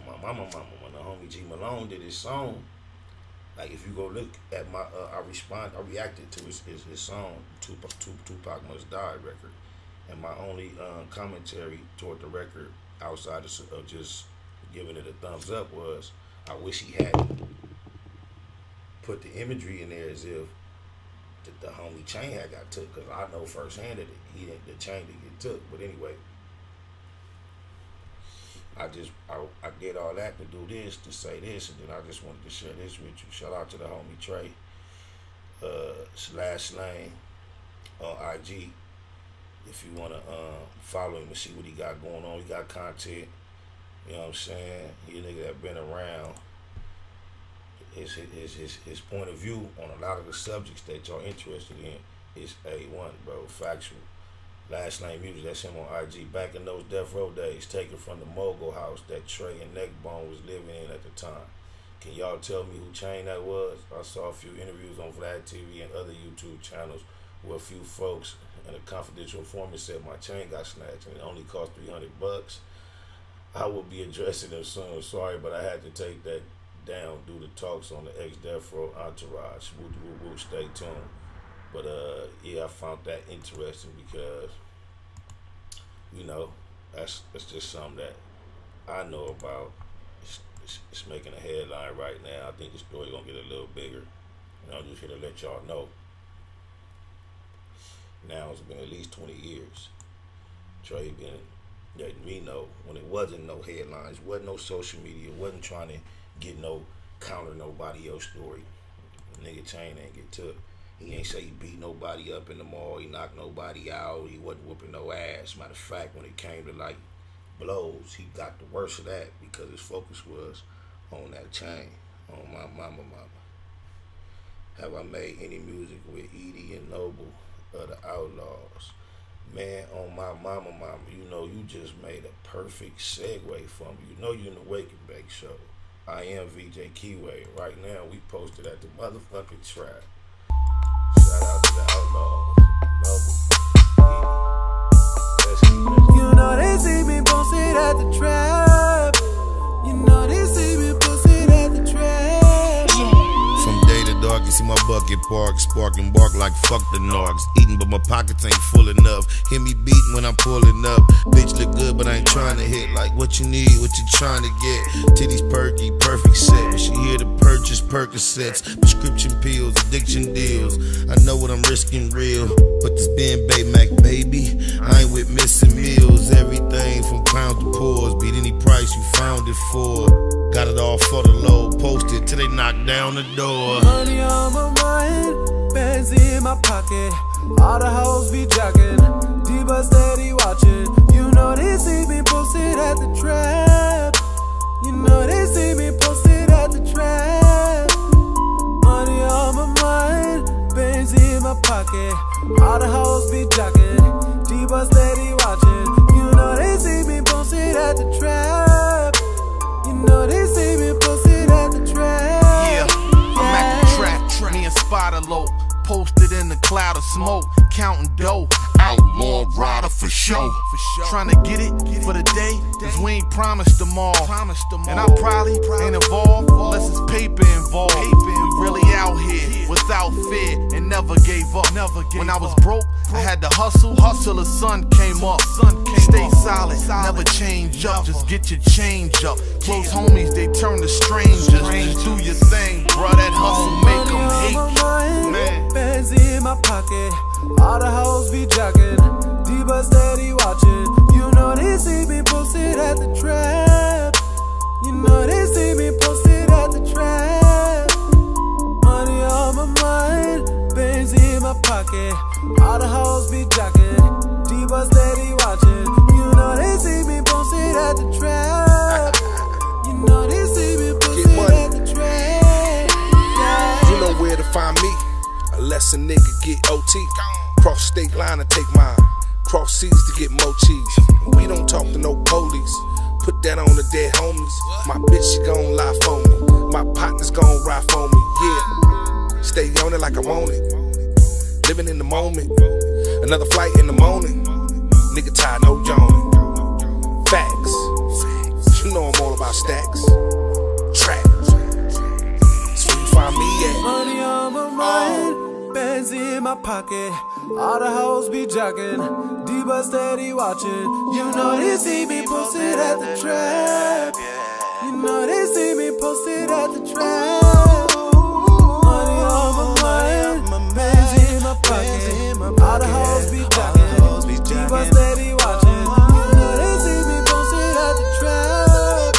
K: my mama, when the homie G Malone did his song, like if you go look at my, I reacted to his song, Tupac Must Die record, and my only commentary toward the record, outside of just giving it a thumbs up, was I wish he hadn't put the imagery in there as if the homie chain had got took, because I know firsthand that the chain didn't get took. But anyway, I did all that to do this, to say this, and then I just wanted to share this with you. Shout out to the homie Trey, /Lane on IG. If you want to follow him and see what he got going on, he got content, you know what I'm saying? He a nigga that been around. His point of view on a lot of the subjects that y'all interested in is A1, bro, factual. /Lane Music, that's him on IG. Back in those death row days, taken from the mogul house that Trey and Neckbone was living in at the time. Can y'all tell me who Chain that was? I saw a few interviews on Vlad TV and other YouTube channels where a few folks and a confidential informant said my chain got snatched and it only cost $300. I will be addressing them soon. Sorry, but I had to take that down, do the talks on the ex-Death Row Entourage. We'll stay tuned. But yeah, I found that interesting because, you know, that's just something that I know about. It's making a headline right now. I think the story gonna get a little bigger. And I'm just here to let y'all know. Now it's been at least 20 years. Trey been letting me know when it wasn't no headlines, wasn't no social media, wasn't trying to get no counter nobody else's story. The nigga chain ain't get took. He ain't say he beat nobody up in the mall, he knocked nobody out, he wasn't whooping no ass. Matter of fact, when it came to like blows, he got the worst of that because his focus was on that chain, on my mama. Have I made any music with Edie and Noble of the Outlaws? Man, on my mama, you know, you just made a perfect segue for me. You know you in the Wake and Bake show. I am VJ Keyway. Right now, we posted at the motherfucking trap. Shout out to the Outlaws. Noble. Let's keep it.
C: You know they see me posted at the trap. You know they see me posted at the trap.
A: From day to dark, you see my bucket park, spark and bark like fuck the narcs. Eating, but my pockets ain't full enough. Hear me beating when I'm pulling up. Bitch look good, but I ain't trying to hit. Like what you need, what you trying to get. Titties perky, perfect set. When she here to purchase Percocets, prescription pills, addiction deals. I know what I'm risking real. Put this Ben Bay Mac, baby. I ain't with missing meals. Everything from pound to pause. Beat any price you found it for. Got it all for the low, posted till they knock down the door.
C: Money on my mind, bands in my pocket. All the hoes be jocking, Diva steady watching. You know they see me posted at the trap. You know they see me posted at the trap. Money on my mind, bands in my pocket. All the hoes be jocking, Diva steady watching. You know they see me posted at the trap. You know they see me posted at the trap.
G: Yeah, I'm at the trap. Me and Spider Low posted in the cloud of smoke, counting dough. Outlaw rider for show. Trying to get it for the day, cause we ain't promised tomorrow. And I probably ain't involved unless it's paper involved. We really out here without fear and never gave up. When I was broke, I had to hustle till the sun came up. Stay solid, never change up, just get your change up. Close homies, they turn to strangers. Do your thing, bruh, that hustle make them hate you, man.
C: Bands in my pocket, all the hoes be jocking, Diva steady watching. You know they see me posted at the trap. You know they see me posted at the trap. Money on my mind, bands in my pocket, all the hoes be jocking, Diva steady watching. You know they see me posted at the trap. You know they see me posted at the trap. Yeah.
G: You know where to find me, unless a nigga get OT. Cross state line to take mine, cross seas to get more cheese. We don't talk to no police, put that on the dead homies. My bitch, she gon' lie for me, my partner's gon' ride for me, yeah. Stay on it like I'm on it, living in the moment. Another flight in the morning, nigga tired, no joning. Facts, you know I'm all about stacks. Tracks, that's where you find me at.
C: Money on my mind, bands in my pocket, all the hoes be jocking, Diva steady watching. You know they see me posted at the trap. You know they see me posted at the trap. Money on my mind, bands in my pocket, all the hoes be jocking, Diva steady watching. You know they see me posted at the trap.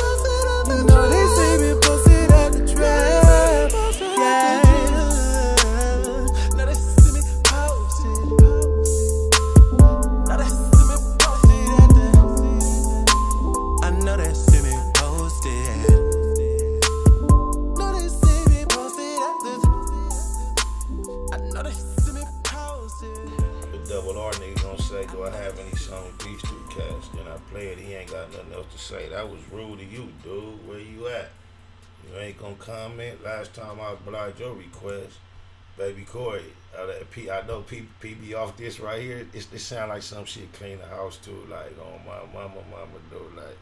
C: You know they see me posted at the trap. Yeah. Now they see me posted. Now they see me posted at the. I know they see me posted. Know they see me posted at the. I know they see me posted.
K: The Double R nigga gonna say, do I have any song with these two cats? Then I play it, he ain't got nothing else to say. That was rude to you, dude. Where you at? You ain't gonna comment? Last time I obliged your request, baby Corey. I know PB off this right here. This sound like some shit clean the house too. Like, oh my mama do like,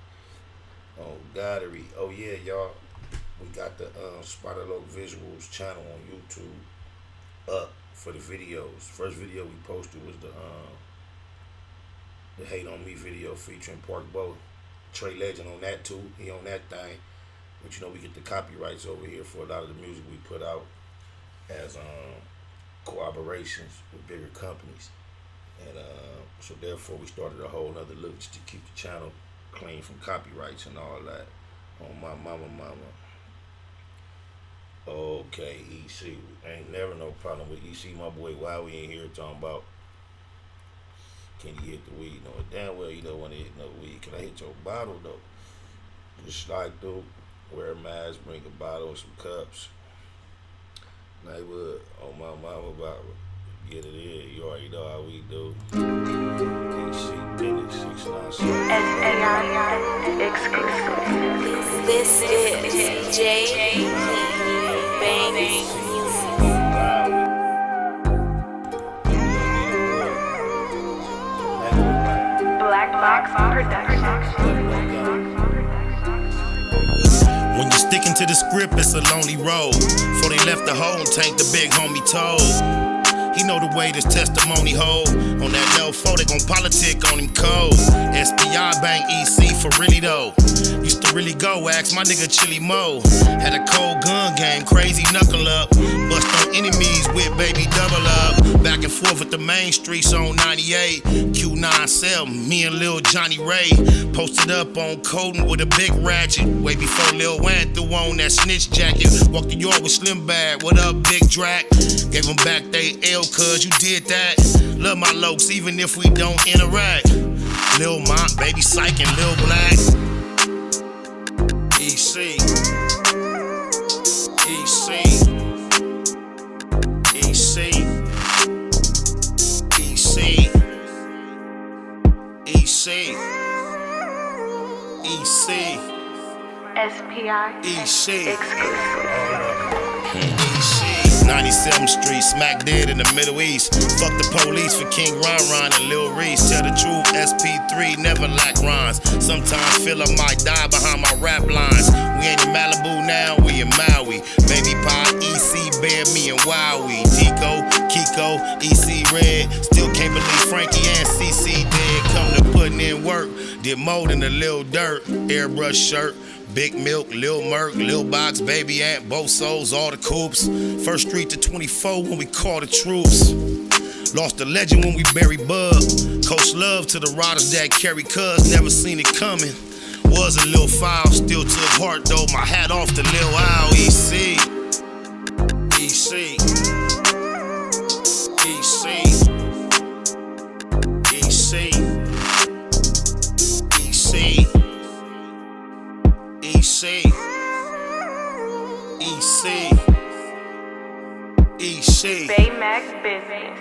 K: oh Goddery. Oh yeah, y'all. We got the Spider Loc Visuals channel on YouTube up for the videos. First video we posted was the Hate on Me video featuring Park Bo. Trey Legend on that too. He on that thing. But you know we get the copyrights over here for a lot of the music we put out as collaborations with bigger companies. And so therefore we started a whole nother look just to keep the channel clean from copyrights and all that. On my mama. Okay, EC. Ain't never no problem with EC, my boy. Why we ain't here talking about can you hit the weed? No, damn well you don't want to hit no weed. Can I hit your bottle though? Just slide through, wear a mask, bring a bottle and some cups. Neighborhood, on my mama bottle. Get it in, you already know how we do. EC Dennis 697.
M: Exclusive. This is J. Baby Music. Black Box Production.
N: When you're sticking to the script, it's a lonely road. Before they left the hole, tank the big homie told. He know the way this testimony hold. On that low foe, they gon' politic on him cold. SPI bang EC for really though. Used to really go, ask my nigga Chili Mo. Had a cold gun game, crazy knuckle up. Bust on enemies with baby double up. Back and forth with the main streets on 98. Q97, me and Lil Johnny Ray. Posted up on Colton with a big ratchet. Way before Lil Wayne threw on that snitch jacket. Walked the yard with Slim Bag, what up big Drac? Gave them back they L cuz you did that. Love my lokes even if we don't interact. Lil Mont, Baby Psych and Lil Black. EC. SPI. Exclusive. 97th Street, smack dead in the Middle East. Fuck the police for King Ron and Lil Reese. Tell the truth, SP3 never lack rhymes. Sometimes feel I might die behind my rap lines. We ain't in Malibu now, we in Maui. Baby Pie, EC, Bear, me and Wowie. Tico, Kiko, EC Red. Still can't believe Frankie and CC dead. Come to putting in work, did more than a little dirt. Airbrush shirt. Big Milk, Lil Merc, Lil Box, Baby Ant, both souls, all the coops. First Street to 24 when we call the troops. Lost a legend when we buried Bug. Coach love to the riders that carry cuz, never seen it coming. Was a little foul, still took heart though, my hat off to Lil Owl. EC.
M: Baymax Business.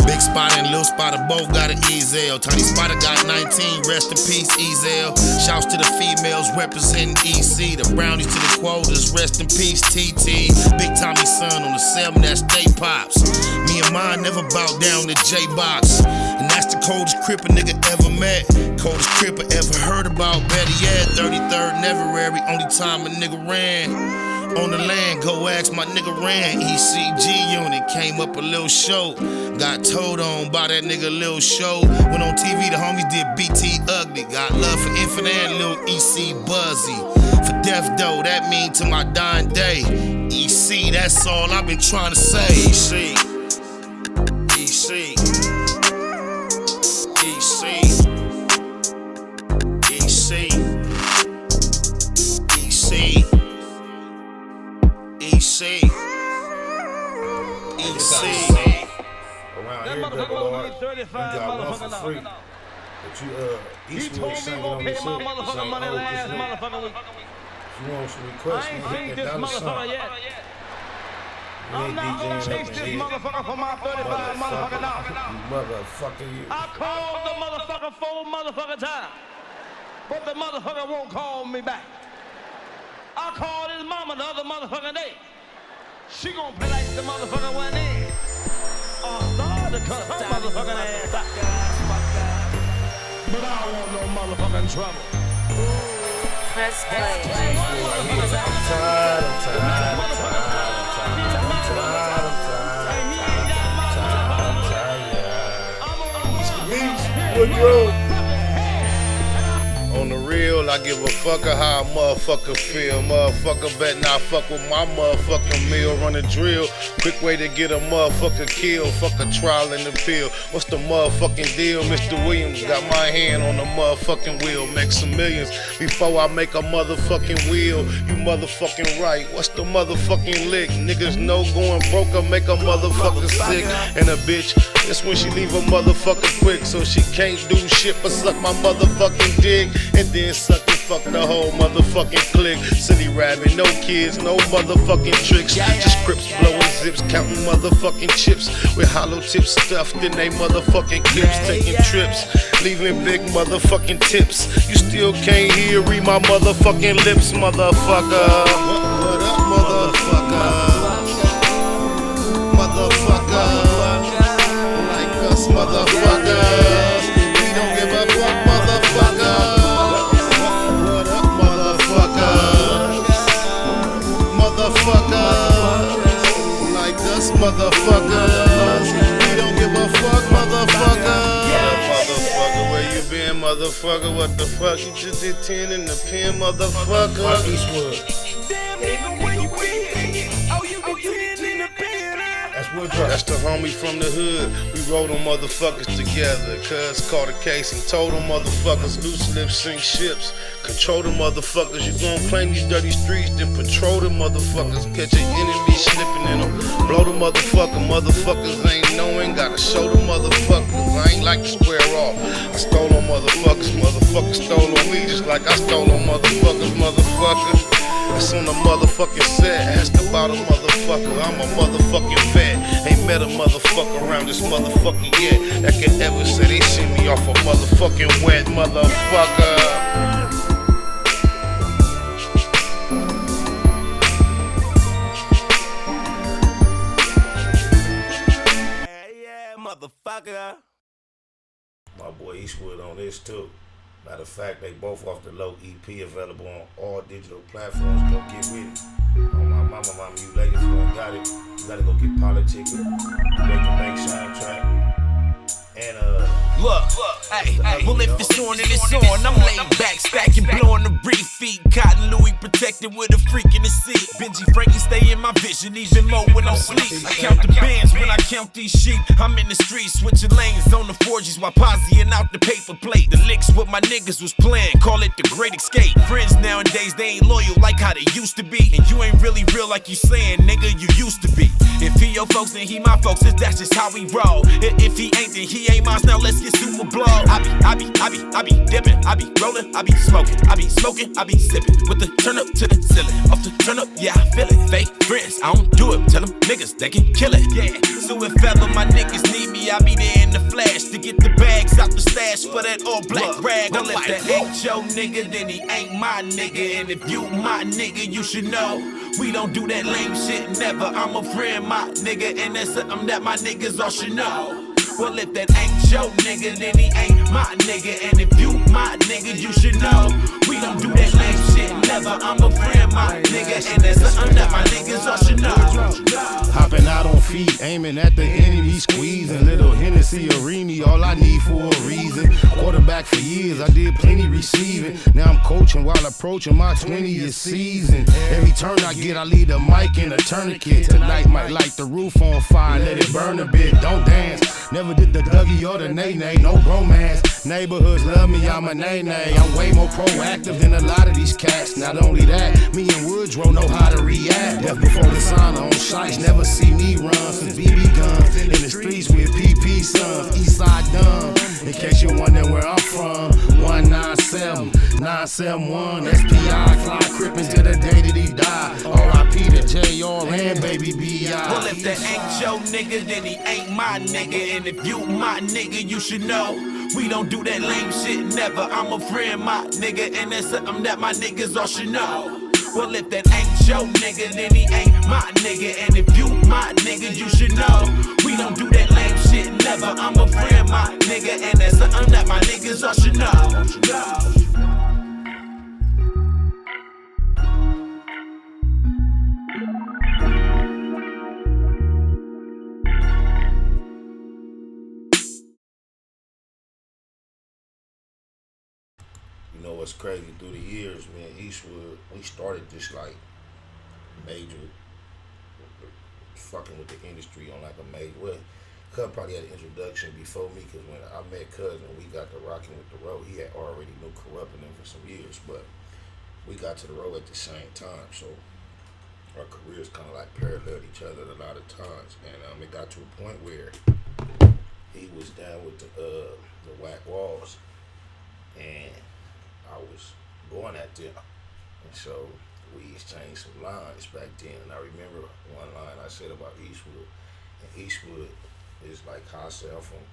N: Big Spider and Lil Spider both got an Ezel. Tiny Spider got 19, rest in peace, Ezel. Shouts to the females representing EC. The brownies to the quotas, rest in peace, TT. Big Tommy son on the 7, that's Stay Pops. Me and mine never bow down to J-Box. And that's the coldest crip a nigga ever met. Coldest crip I ever heard about, better yet. 33rd Neverary, only time a nigga ran. On the land, go ask my nigga Ran. ECG unit, came up a little show. Got told on by that nigga Lil Show. Went on TV, the homies did BT Ugly. Got love for Infinite and Lil EC Buzzy. For death though, that mean to my dying day. EC, that's all I've been trying to say. EC.
K: Around here, double R, you got one for free. But you, Eastwood singing on this shit. Saying, oh, this nigga. If you want some requests, you hit that dollar sign.
O: I'm not gonna chase this motherfucker for my 35 motherfucking dollars.
K: You motherfucker, you.
O: I called the motherfucker 4 motherfucking times, but the motherfucker won't call me back. I called his mama the other motherfucking day. She gon' play like the motherfucker went in. Start to cut her motherfucking ass out. But I don't want no motherfucking trouble.
M: Press play.
K: On the real, I give a fuck how a motherfucker feel. Motherfucker bet not fuck with my motherfucking meal. Run a drill, quick way to get a motherfucker killed. Fuck a trial and appeal. What's the motherfucking deal? Mr. Williams got my hand on the motherfucking wheel. Make some millions before I make a motherfucking wheel. You motherfucking right. What's the motherfucking lick? Niggas know going broke or make a motherfucker sick. And a bitch, that's when she leave a motherfucker quick. So she can't do shit but suck my motherfucking dick. And then suck and fuck the whole motherfucking clique. City rabbit, no kids, no motherfucking tricks. Just crips blowing zips, counting motherfucking chips with hollow tips stuffed in they motherfucking clips. Taking trips, leaving big motherfucking tips. You still can't hear, read my motherfucking lips, motherfucker. What up, motherfucker? Motherfucker. Like us, motherfuckers. We don't give a fuck, motherfucker. Like us motherfuckers, we don't give a fuck, motherfucker. Motherfucker, where you been, motherfucker? What the fuck? You just did 10 in the pen, motherfucker. Eastwood. That's the homie from the hood. We roll them motherfuckers together. Cuz caught a case and told them motherfuckers loose lips sink ships. Control the motherfuckers. You gon' claim these dirty streets, then patrol the motherfuckers. Catch your enemy slipping in them. Blow the motherfucker. Motherfuckers ain't knowing. Gotta show the motherfuckers. I ain't like to square off. I stole on motherfuckers. Motherfuckers stole on me just like I stole on motherfuckers. Motherfucker. That's on the motherfucking set. Ask about a motherfucker. I'm a motherfucking vet. Ain't met a motherfucker around this motherfucker yet that can ever say they see me off a motherfucking wet motherfucker.
P: Motherfucker.
K: My boy Eastwood on this too. Matter of fact, they both off the low EP available on all digital platforms. Go get with it. Oh my mama, you ladies who ain't got it, you gotta go get politicking. Waking Bank soundtrack. And
Q: look, hey, well if it's on and it's on, I'm laid back, stacking, blowing the brief feet. Cotton Louis protected with a freak in the seat. Benji Frankie stay in my vision, even more when I'm asleep. I count the bands when I count these sheep. I'm in the streets, switching lanes on the 4Gs while posing out the paper plate. The licks what my niggas was playing, call it the great escape. Friends nowadays, they ain't loyal like how they used to be. And you ain't really real like you saying, nigga, you used to be. If he your folks, then he my folks, that's just how we roll. If he ain't, then he ain't mine, now let's get super blow. I be dipping, I be rolling, I be smoking, I be sipping. With the turn up to the ceiling, off the turn up, yeah, I feel it. Fake friends, I don't do it, tell them niggas they can kill it. Yeah, so if ever my niggas need me, I be there in the flash to get the bags out the stash for that all black rag. Well, if that ain't your nigga, then he ain't my nigga. And if you my nigga, you should know we don't do that lame shit, never. I'm a friend, my nigga, and that's something that my niggas all should know. Well, if that ain't your nigga, then he ain't my nigga. And if you my nigga, you should know we don't do that lame shit, never. I'm a friend, my nigga, and that's something that my niggas all should know.
K: Hopping out on feet, aiming at the enemy, squeezing. Little Hennessy or Remy, all I need for a reason. Quarterback for years, I did plenty receiving. Now I'm coaching while approaching my 20th season. Every turn I get, I lead a mic in a tourniquet. Tonight might light the roof on fire, let it burn a bit. Don't dance, never did the Dougie or the Nay-Nay, no bromance. Neighborhoods love me, I'm a nay-nay. I'm way more proactive than a lot of these cats. Not only that, me and Woodrow know how to react. Death before the sign on shites, never see me run since BB guns. In the streets with PP sons, Eastside dumb. In case you're wondering where I'm from, 197, 971, SPI, fly crippin' to the day that he died. R.I.P. to JR and Baby B.I.
Q: Well, if that ain't your nigga, then he ain't my nigga. And if you my nigga, you should know we don't do that lame shit, never. I'm a friend, my nigga, and that's something that my niggas all should know. Well, if that ain't your nigga, then he ain't my nigga. And if you my nigga, you should know we don't do that lame shit, never. I'm a friend, my nigga, and that's something that my niggas all should know.
K: what's crazy through the years, man, Eastwood, we started this like major fucking with the industry on like a major way. Cuz probably had an introduction before me, because when I met Cuz and we got to rocking with the road, he had already knew Corrupt and them for some years, but we got to the road at the same time, so our careers kind of like paralleled each other a lot of times, and it got to a point where he was down with the Whack Walls, and I was going at them, and so we exchanged some lines back then, and I remember one line I said about Eastwood, and Eastwood is like how I say I'm from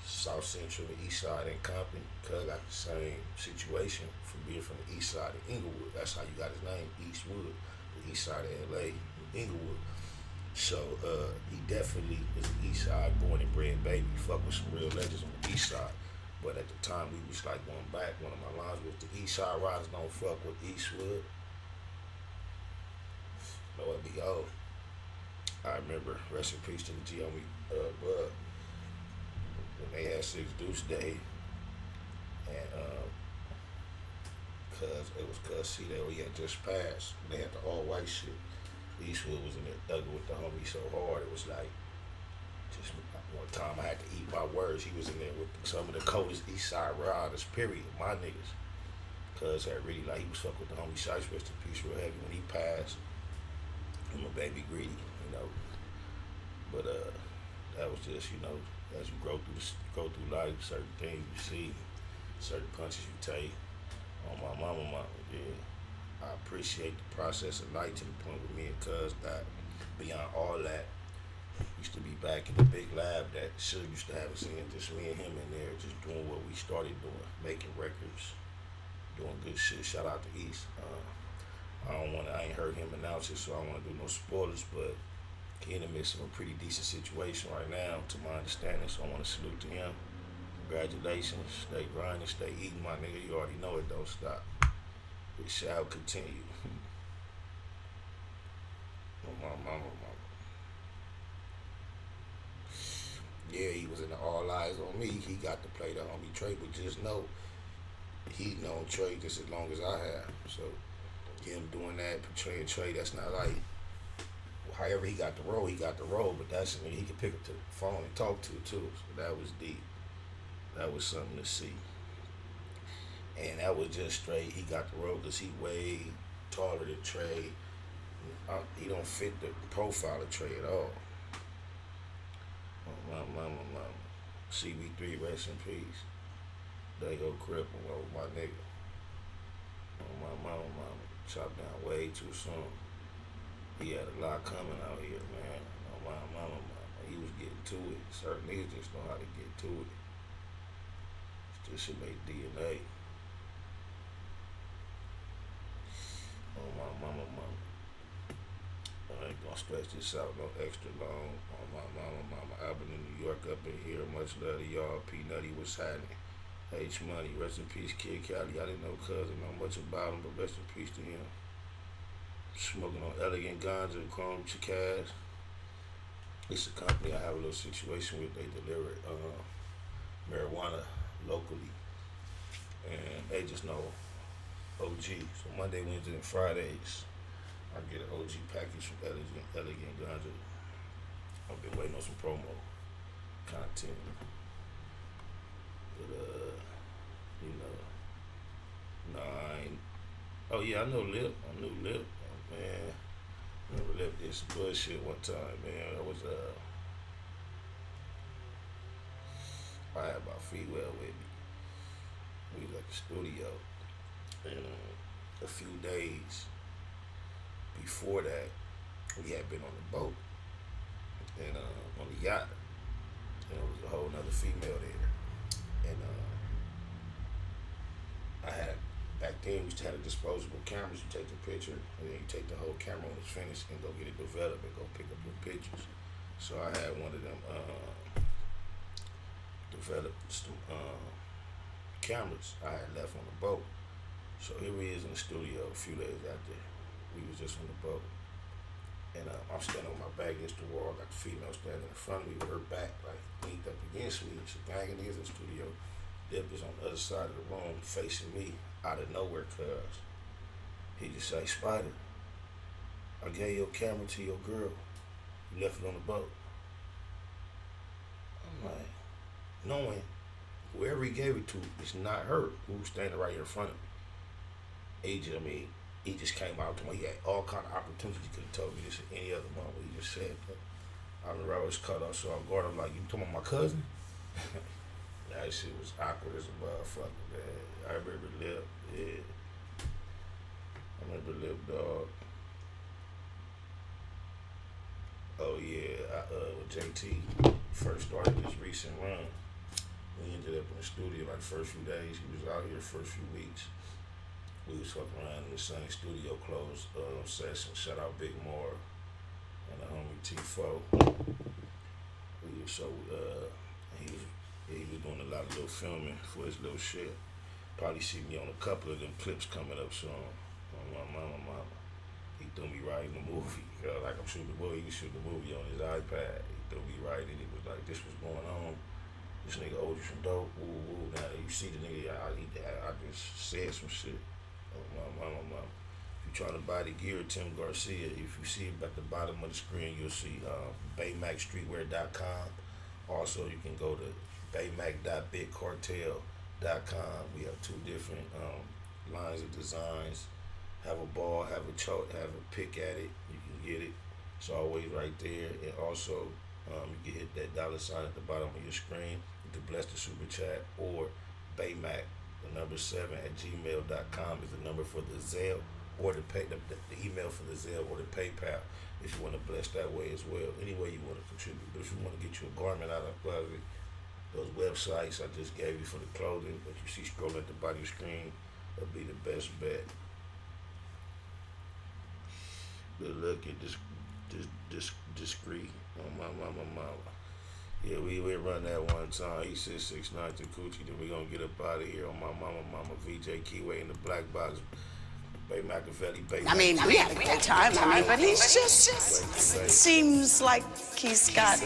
K: South Central, the East Side, and Compton. Cuz got the same situation from being from the East Side of Inglewood. That's how you got his name, Eastwood, the East Side of LA, Inglewood. So he definitely is an East Side born and bred baby. Fuck with some real legends on the East Side. But at the time we was like going back, one of my lines was the East Side riders don't fuck with Eastwood. Know it be old. I remember, rest in peace to the G homie Bud, when they had 6 Deuce Day, and Cuz C that we had just passed. They had the all white shit. Eastwood was in there thugging with the homie so hard, it was like, just one time I had to eat my words. He was in there with some of the coldest East Side riders, period, my niggas. Cuz had really, like, he was fucking with the homie Shice, rest in peace, real heavy when he passed. I'm a baby greedy, you know. But that was just, you know, as you go through life, certain things you see, certain punches you take. On my mama, yeah. I appreciate the process of life to the point where me and Cuz got beyond all that. Used to be back in the big lab that Suge used to have us in, just me and him in there, just doing what we started doing, making records, doing good shit. Shout out to East. I ain't heard him announce it, so I don't want to do no spoilers, but he in the midst of a pretty decent situation right now, to my understanding, so I want to salute to him. Congratulations, stay grinding, stay eating, my nigga, you already know it, don't stop. It shall continue. Oh, my mama. Yeah, he was in the All Eyes on Me. He got to play the homie Trey, but just know, he known Trey just as long as I have, so him doing that, portraying Trey, that's not like, however he got the role, but that's something he could pick up the phone and talk to too, so that was deep. That was something to see. And that was just straight, he got the role because he way taller than Trey. He don't fit the profile of Trey at all. Oh, mama. CB3, rest in peace. They go cripple, oh, my nigga. Oh, my mama. Chopped down way too soon. He had a lot coming out here, man. Oh, my mama. He was getting to it. Certain niggas just know how to get to it. This shit make DNA. Oh, my mama. I ain't gonna stretch this out no extra long. Oh, my mama. Albert in New York up in here. Much love to y'all. P Nutty, what's happening? H Money, rest in peace, Kid Cali. I didn't know Cousin, know much about him, but rest in peace to him. Smoking on elegant ganja and chrome chicas. It's a company I have a little situation with. They deliver marijuana locally, and they just know OG. So Monday, Wednesday, and Fridays, I get an OG package from elegant ganja. I've been waiting on some promo content, but you know, I ain't. Oh yeah, I know Lip. I knew Lip. Oh, man, remember Lip did some bullshit one time, man. That was I had my Freewell with me. We was at the studio, and a few days before that, we had been on the boat and on the yacht, and there was a whole nother female there, and I had, back then we used to have disposable cameras. You take the picture, and then you take the whole camera when it's finished and go get it developed and go pick up your pictures. So I had one of them developed some cameras I had left on the boat. So here he is in the studio a few days after we was just on the boat. And I'm standing on my back against the wall, got the female standing in front of me with her back like leaned up against me. She's banging niggas in the studio. Dip is on the other side of the room facing me. out of nowhere, cuz. He just say, Spider, I gave your camera to your girl. You left it on the boat. I'm like, knowing whoever he gave it to is not her, who was standing right here in front of me. He just came out to me. He had all kind of opportunities. He could have told me this at any other moment. He just said, I remember I was cut off, so I'm going, I'm like, you talking about my cousin? That shit was awkward as a motherfucker, man. I remember Lip, yeah. I remember Lip, dog. Oh yeah, with JT, first started this recent run. We ended up in the studio like first few days. He was out here first few weeks. We was fucking around in the same studio closed session. Shout out Big Moore and the homie T4. He was doing a lot of little filming for his little shit. Probably see me on a couple of them clips coming up soon. On my mama. He threw me right in the movie. Like I'm shooting the movie, he was shooting the movie on his iPad. He threw me right in. He was like, this was going on. This nigga owed you some dope. Woo, woo. Now you see the nigga, I just said some shit. Oh, my mama. If you're trying to buy the gear, Tim Garcia, if you see it at the bottom of the screen, you'll see BayMacStreetwear.com. Also, you can go to BayMac.BigCartel.com. We have two different lines of designs. Have a ball, have a choke, have a pick at it. You can get it. It's always right there. And also, you can hit that $ at the bottom of your screen to bless the super chat, or Baymac, the number 7 at gmail.com is the number for the Zelle, or the email for the Zelle, or the PayPal if you want to bless that way as well. Any way you want to contribute. But if you want to get you a garment out of closet, those websites I just gave you for the clothing that you see scrolling at the bottom of the screen, that'll be the best bet. Good luck at discreet on my mama. Yeah, we run that one time. He said 6'9" to Coochie, then we gonna get up out of here on my mama, VJ Keyway in the black box. Bay Machiavelli, Bay.
P: I mean, we had a good time. But he's just seems like he's got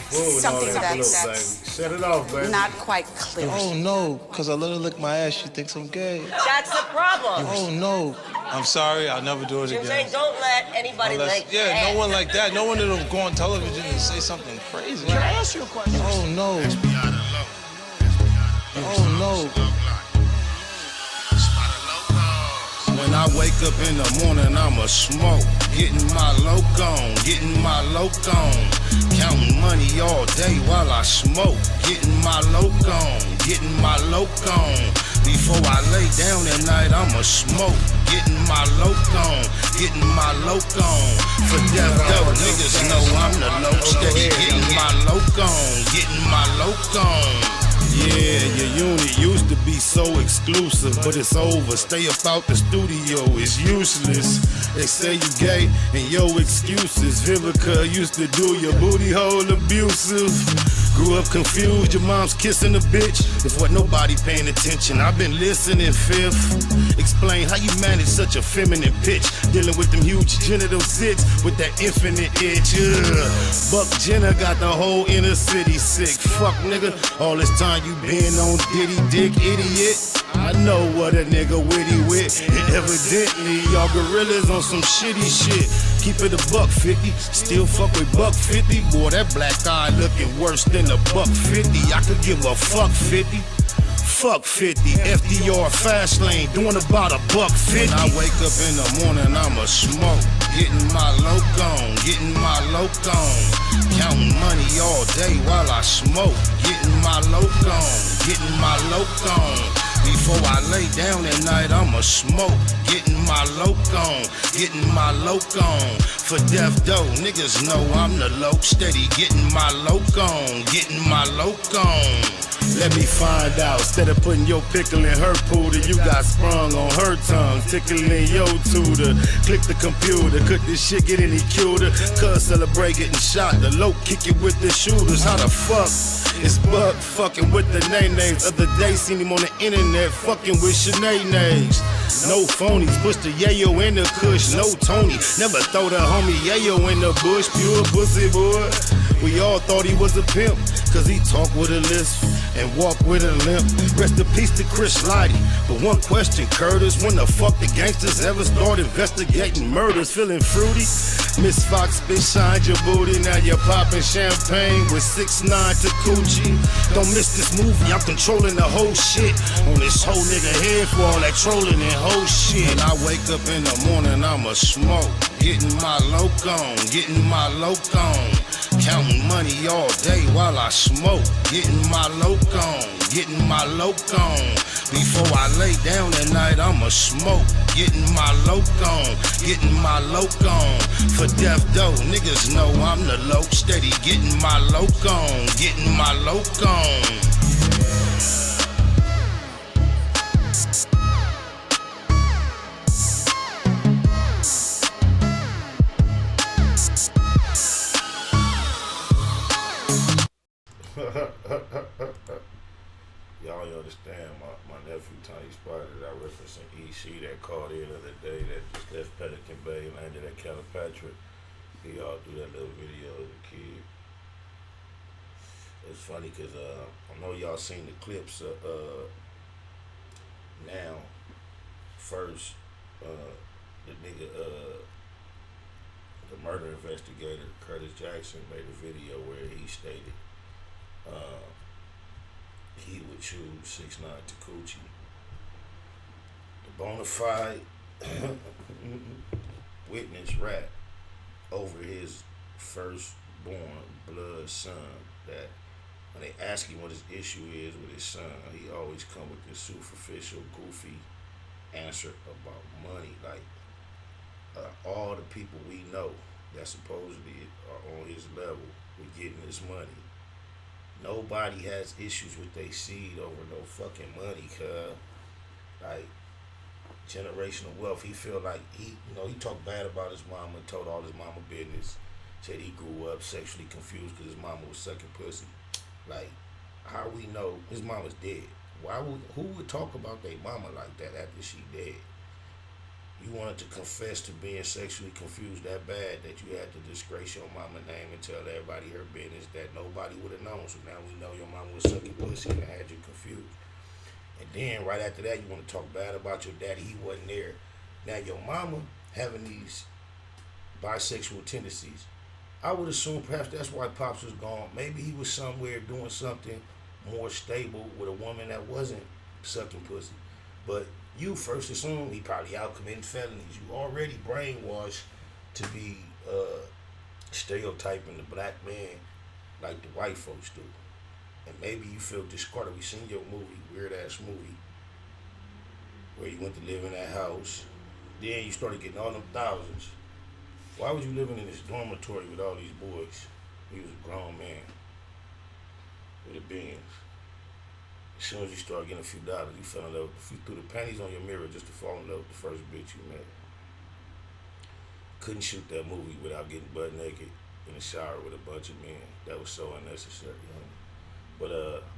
P: something that's
K: set it off, baby.
P: Not quite clear.
R: Oh no, because I let her lick my ass. She thinks I'm gay.
S: That's the problem.
R: Oh no, I'm sorry. I'll never do it again.
S: You're saying don't let anybody lick your ass.
R: No one like that. No one that'll go on television and say something crazy.
S: Can I ask you a question?
R: Oh no. Oh no.
N: When I wake up in the morning, I'ma smoke. Getting my loc on, Counting money all day while I smoke. Getting my loc on. Before I lay down at night, I'ma smoke. Getting my loc on. For death though, niggas know I'm the loc. Steady getting my loc on. Yeah, your unit used to be so exclusive, but it's over. Stay up out the studio, it's useless. They say you gay, and yo excuses. Vivica used to do your booty hole abusive. Grew up confused, your mom's kissing a bitch. If what nobody paying attention, I've been listening, fifth. Explain how you manage such a feminine pitch. Dealing with them huge genital zits with that infinite itch. Buck Jenner got the whole inner city sick. Fuck nigga, all this time you been on Diddy Dick, idiot. I know what a nigga witty with. And evidently y'all gorillas on some shitty shit. Keep it $1.50, still fuck with $1.50. Boy, that black eye looking worse than $1.50. I could give a fuck 50. Fuck 50, FDR fast lane, doing about $1.50. When I wake up in the morning, I'ma smoke. Getting my loc on. Counting money all day while I smoke. Getting my loc on. Before I lay down at night, I'ma smoke. Getting my loc on. For death though, niggas know I'm the loc. Steady getting my loc on. Let me find out. Instead of putting your pickle in her pooter, you got sprung on her tongue, tickling your tutor. Click the computer, could this shit get any cuter? Cuz celebrate getting shot, the loc kick it with the shooters. How the fuck is Buck fucking with the names? Other day seen him on the internet fucking with Sinead names. No phonies, push the yayo in the kush, no Tony. Never throw the homie yayo in the bush, pure pussy boy.
A: We all thought he was a pimp, cause he talk with a lisp and walk with a limp. Rest in peace to Chris Lighty. But one question, Curtis, when the fuck the gangsters ever start investigating murders? Feeling fruity? Miss Fox, bitch, shine your booty. Now you're popping champagne with 6ix9ine to Coochie. Don't miss this movie, I'm controlling the whole shit. On this whole nigga head for all that trolling and whole shit. When I wake up in the morning, I'ma smoke. Getting my loc on, getting my loc on. Counting money all day while I smoke. Getting my loc on, getting my loc on. Before I lay down at night, I'ma smoke. Getting my loc on, getting my loc on. For death though, niggas know I'm the loc. Steady getting my loc on, getting my loc on.
K: Y'all understand my nephew Tiny Spider that I referenced in EC that called in the other day that just left Pelican Bay and landed at Calipatria. He all do that little video as a kid. It's funny because I know y'all seen the clips now. First, the nigga, the murder investigator Curtis Jackson made a video where he stated he would choose 6ix9ine to Coochie. The bona fide witness rap over his firstborn blood son, that when they ask him what his issue is with his son, he always come with this superficial, goofy answer about money. Like, all the people we know that supposedly are on his level with getting this money, nobody has issues with their seed over no fucking money, cuz. Like, generational wealth. He feel like he talked bad about his mama and told all his mama business. Said he grew up sexually confused because his mama was sucking pussy. Like, how we know his mama's dead? Who would talk about their mama like that after she dead? You wanted to confess to being sexually confused that bad that you had to disgrace your mama's name and tell everybody her business that nobody would have known. So now we know your mama was sucking pussy and had you confused. And then right after that, you want to talk bad about your daddy. He wasn't there. Now your mama having these bisexual tendencies. I would assume perhaps that's why Pops was gone. Maybe he was somewhere doing something more stable with a woman that wasn't sucking pussy. But you first assume he probably out committing felonies. You already brainwashed to be stereotyping the black man like the white folks do. And maybe you feel discarded. We seen your movie, weird ass movie, where you went to live in that house. Then you started getting all them thousands. Why was you living in this dormitory with all these boys? He was a grown man with a Benz. As soon as you start getting a few dollars, you fell in love. You threw the panties on your mirror just to fall in love with the first bitch you met. Couldn't shoot that movie without getting butt naked in the shower with a bunch of men. That was so unnecessary, you know? But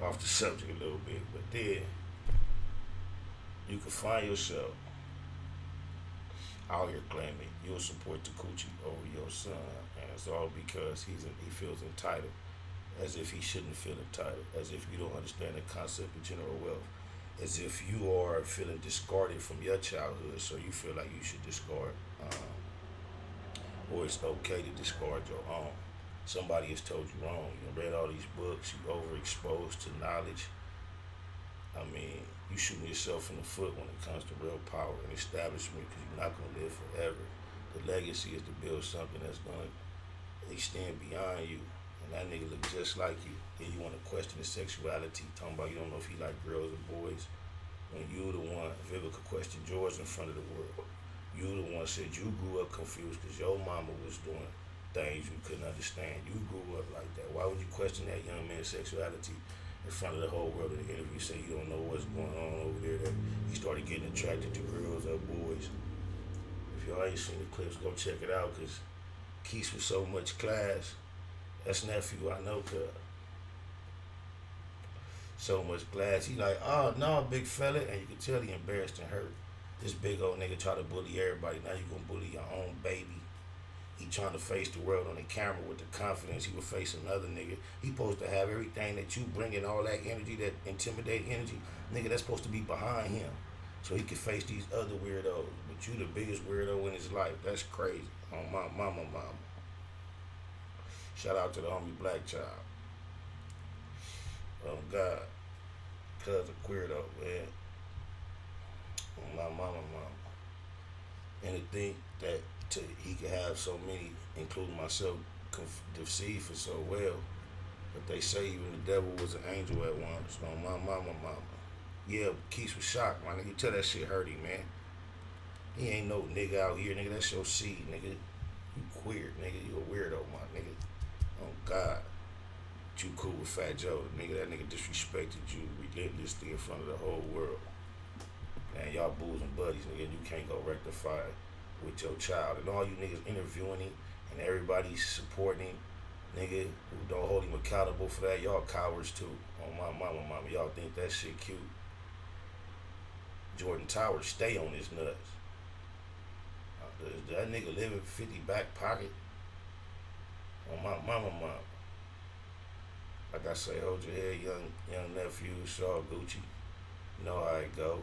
K: off the subject a little bit. But then you can find yourself out here claiming you'll support the Coochie over your son, and it's all because he feels entitled, as if he shouldn't feel entitled, as if you don't understand the concept of general wealth, as if you are feeling discarded from your childhood, so you feel like you should discard, or it's okay to discard your own. Somebody has told you wrong. You read all these books, you overexposed to knowledge. I mean, you shooting yourself in the foot when it comes to real power and establishment, because you're not going to live forever. The legacy is to build something that's going to extend beyond you. And that nigga look just like you. Then you want to question his sexuality, talking about you don't know if he like girls or boys. When you the one, Vivica questioned George in front of the world. You the one said you grew up confused because your mama was doing things you couldn't understand. You grew up like that. Why would you question that young man's sexuality in front of the whole world in the interview? Say you don't know what's going on over there, that he started getting attracted to girls or boys. If y'all ain't seen the clips, go check it out, because Keith with so much class. That's nephew, I know, cuz. So much class. He like, oh, no, big fella. And you can tell he embarrassed and hurt. This big old nigga try to bully everybody. Now you gonna bully your own baby. He trying to face the world on the camera with the confidence he would face another nigga. He supposed to have everything that you bring in, all that energy, that intimidating energy. Nigga, that's supposed to be behind him. So he can face these other weirdos. But you the biggest weirdo in his life. That's crazy. On my mama. Shout out to the homie Black Child. Oh God. Cuz a queerdo, man. On my mama. And to think that he could have so many, including myself, deceived for so well. But they say even the devil was an angel at once. On my mama. Yeah, Keith was shocked, my nigga. You tell that shit hurt him, man. He ain't no nigga out here, nigga. That's your seed, nigga. You queer, nigga. You a weirdo, my nigga. Oh, God. But you cool with Fat Joe, nigga. That nigga disrespected you relentlessly in front of the whole world. Man, y'all booze and buddies, nigga. You can't go rectify it with your child. And all you niggas interviewing him and everybody's supporting him, nigga, who don't hold him accountable for that, y'all cowards too. On my mama. Y'all think that shit cute. Jordan Towers stay on his nuts. Does that nigga live in 50 back pocket? On my mama. Like I say, hold your head, young nephew, Shaw Gucci. You know how it go.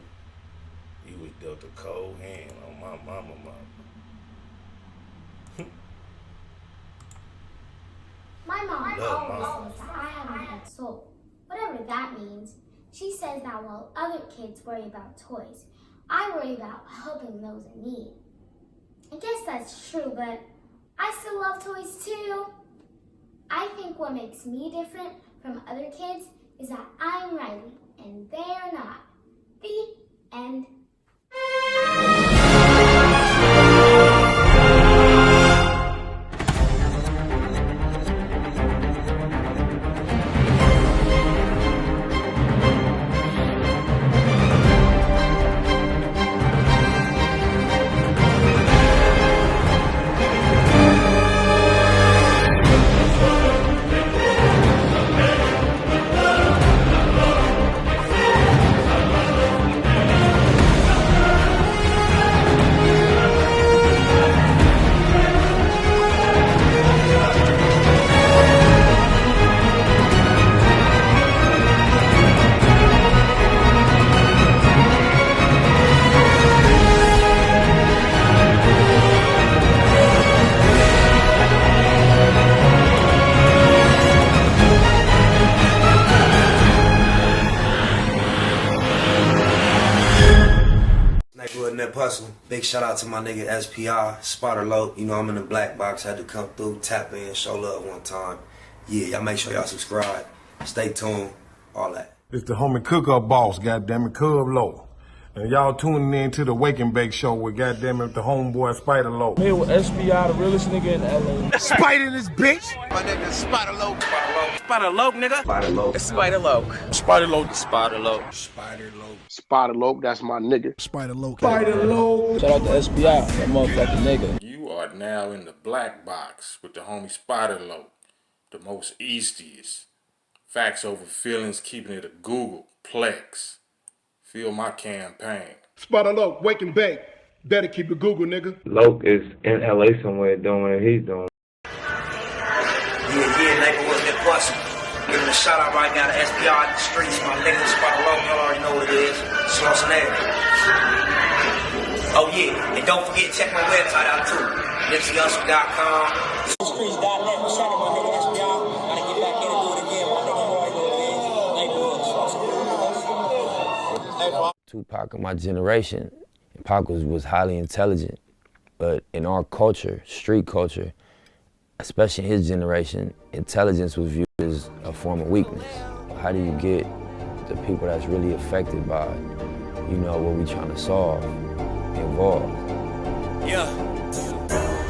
K: You was dealt a cold hand on my mama.
T: My mom always says that I have a good soul. Whatever that means. She says that while other kids worry about toys, I worry about helping those in need. I guess that's true, but I still love toys too. I think what makes me different from other kids is that I'm Riley and they're not. The end.
D: Big shout out to my nigga SPI, Spotter Low. You know I'm in the black box, had to come through, tap in, show love one time. Yeah, y'all make sure y'all subscribe. Stay tuned, all that.
E: It's the homie cook-up boss, goddammit, Cub Low. And y'all tuning in to the Wake and Bake Show with goddammit the homeboy Spider Low.
U: Here with SPI, the realest nigga in LA.
E: Spider this bitch!
G: My nigga Spider Low.
U: Spider Low, nigga.
D: Spider Low.
U: It's Spider Low.
E: Spider Low.
U: Spider Low.
E: Spider Low.
U: Spider Low, that's my nigga.
E: Spider Low.
U: Spider Low. Shout out to SPI, that motherfucking nigga.
I: You are now in the black box with the homie Spider Low, the most eastiest. Facts over feelings, keeping it a Google Plex. Feel my campaign.
E: Spider Low, wake and bake. Better keep it Google, nigga.
J: Loke is in LA somewhere doing what he's doing.
D: Yeah, neighborhood that bustin'. Giving a shout out right now to SPI in the streets. My nigga Spider Low, y'all already know what it is. Sloss and everything. Oh yeah, and don't forget check my website out too. NipseyHustle.com.
V: Streets.net. Shout out my nigga SPI. Gotta get back in and do it again. My nigga already know what it is.
W: Tupac of my generation, Pac was highly intelligent, but in our culture, street culture, especially in his generation, intelligence was viewed as a form of weakness. How do you get the people that's really affected by, what we trying to solve, involved?
H: Yeah.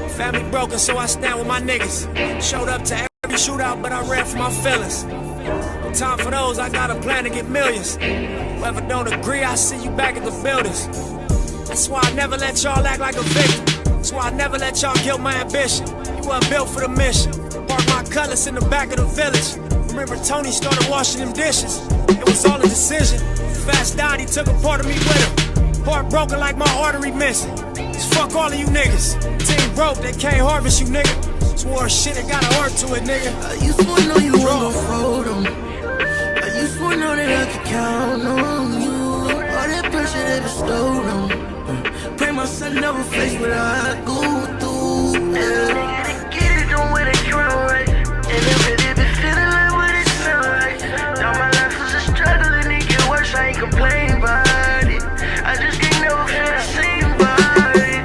H: Family broken, so I stand with my niggas. Showed up to every shootout, but I ran for my feelings. Time for those, I got a plan to get millions. Whoever don't agree, I see you back at the buildings. That's why I never let y'all act like a victim. That's why I never let y'all kill my ambition. You weren't built for the mission. Park my cutlass in the back of the village. Remember Tony started washing them dishes. It was all a decision. Fast died, he took a part of me with him. Heart broken like my artery missing.
B: Just fuck all of you niggas. Team broke, they can't harvest you, nigga. Swore shit, it got a heart to it, nigga.
F: I used to know you were gon' fold 'em. I used to know that I could count on you. All that pressure they bestowed on. Pray my son never face what I go through. Yeah. Nigga, they get it, don't wear the crown right. And they really be feeling like what it sound like. Now my life was a struggle and it get worse, I ain't complain about it. I just can't never feel the same about it.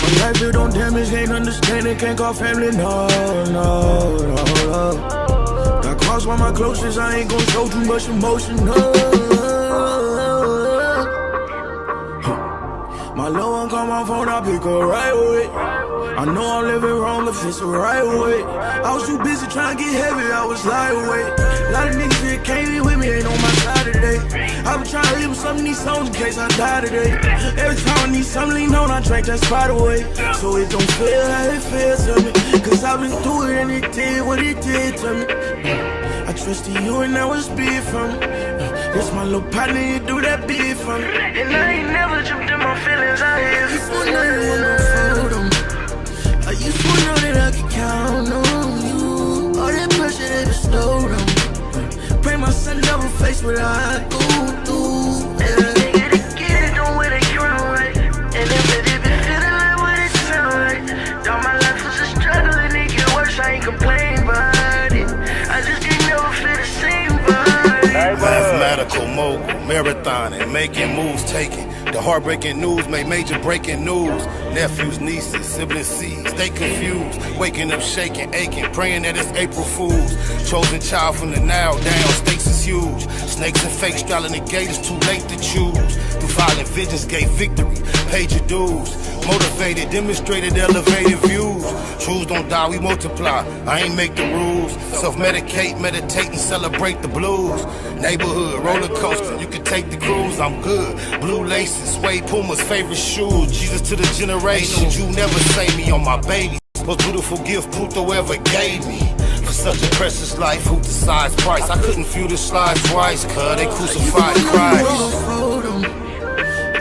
F: My life built on damage, can't understand it, can't call family, no. Got crossed by my closest, I ain't gon' show too much emotion, no. My little one call my phone, I pick her right away. I know I'm living wrong if it's the right way. I was too busy trying to get heavy, I was lightweight. A lot of niggas that came in with me ain't on my side today. I been trying to leave with some of these songs in case I die today. Every time I need something lean on, I drink that spot away. So it don't feel how it feels to me. Cause I've been through it and it did what it did to me. I trusted you and that was big for me. This my little partner, you do that big for me. And I ain't never jumped in my feelings out here. You wanna know you wanna fold 'em. I used to know that I could count on you. All that pressure they bestowed on. Pray my son never face what I go through. Yeah. Nigga, they get it, don't wear the crown right. And they really be feeling like what it sound like. Now my life was a struggle and it get worse, I ain't complain about it. I just can't never feel the same about it.
A: Mathematical mogul, marathoning, making moves, taking the heartbreaking news, made major breaking news. Nephews, nieces, siblings, seeds, they confused. Waking up, shaking, aching, praying that it's April Fools. Chosen child from the now down, stakes is huge. Snakes and fakes straddling the gate, it's too late to choose. Through violent visions, gave victory, paid your dues. Motivated, demonstrated, elevated views. Truths don't die, we multiply. I ain't make the rules. Self-medicate, meditate, and celebrate the blues. Neighborhood, roller coaster, you can take the cruise, I'm good. Blue laces, suede Puma's favorite shoes. Jesus to the generation, you never say me on my baby. Most beautiful gift Pluto ever gave me. For such a precious life, who decides price? I couldn't view the slides twice, cause they crucified Christ.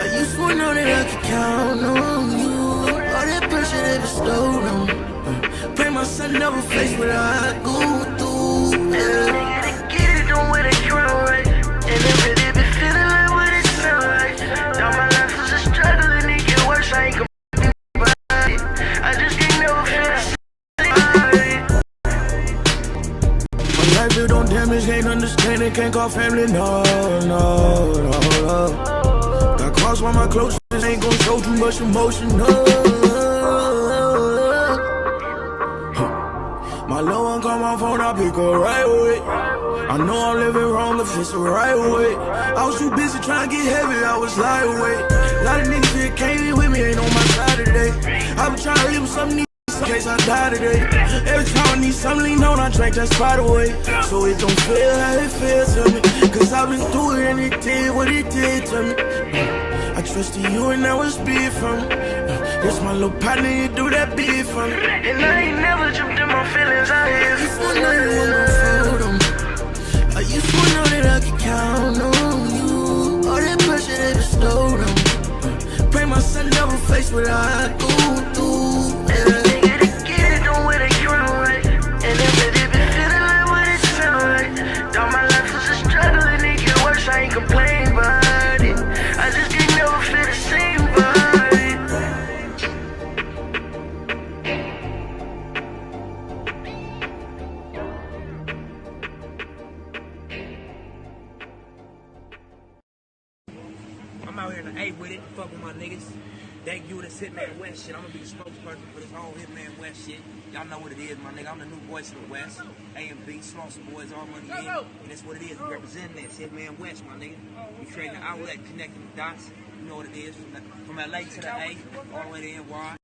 F: I used to know that I could count on you. All that pressure they bestowed on. Pray my son never face what I go through. Yeah. Nigga, they get it, don't wear the crown right. And they really be feeling like what it sound like. Now my life was a struggle and it get worse, I ain't complaining about it. I just can't never feel the same about it. My life built on damage, can't understand it, can't call family, no. Got crossed by my closest, ain't gon' show too much emotion, no. My little one call my phone, I pick her right away. I know I'm living wrong if it's the right way. I was too busy trying to get heavy, I was lightweight. A lot of niggas that came in with me ain't on my side today. I been trying to leave with some of these in case I die today. Every time I need something lean on, I drink that spot away. So it don't feel how it feels to me. Cause I've been through it and it did what it did to me. I trusted you and that was big for me. This my little partner, you do that big for me. And I ain't never jumped in my feelings out here. You wanna know you wanna fold 'em. I used to know that I could count on you. All that pressure they bestowed on. Pray my son never face what I go through. Yeah. Nigga, they get it, don't wear the crown right. And they really be feeling like what it sound like. Now my life was a struggle and it get worse, I ain't complain about it. I just can't never feel the same about it.
D: I'm out here in the A with it, fuck with my niggas. Thank you to this Hitman West shit. I'm gonna be the spokesperson for this whole Hitman West shit. Y'all know what it is, my nigga. I'm the new voice of the West. A&B, Slaughter Boys, all money in. And that's what it is. We representing this Hitman West, my nigga. We creating an outlet, connecting the dots. You know what it is. From LA to the A, all the way to NY.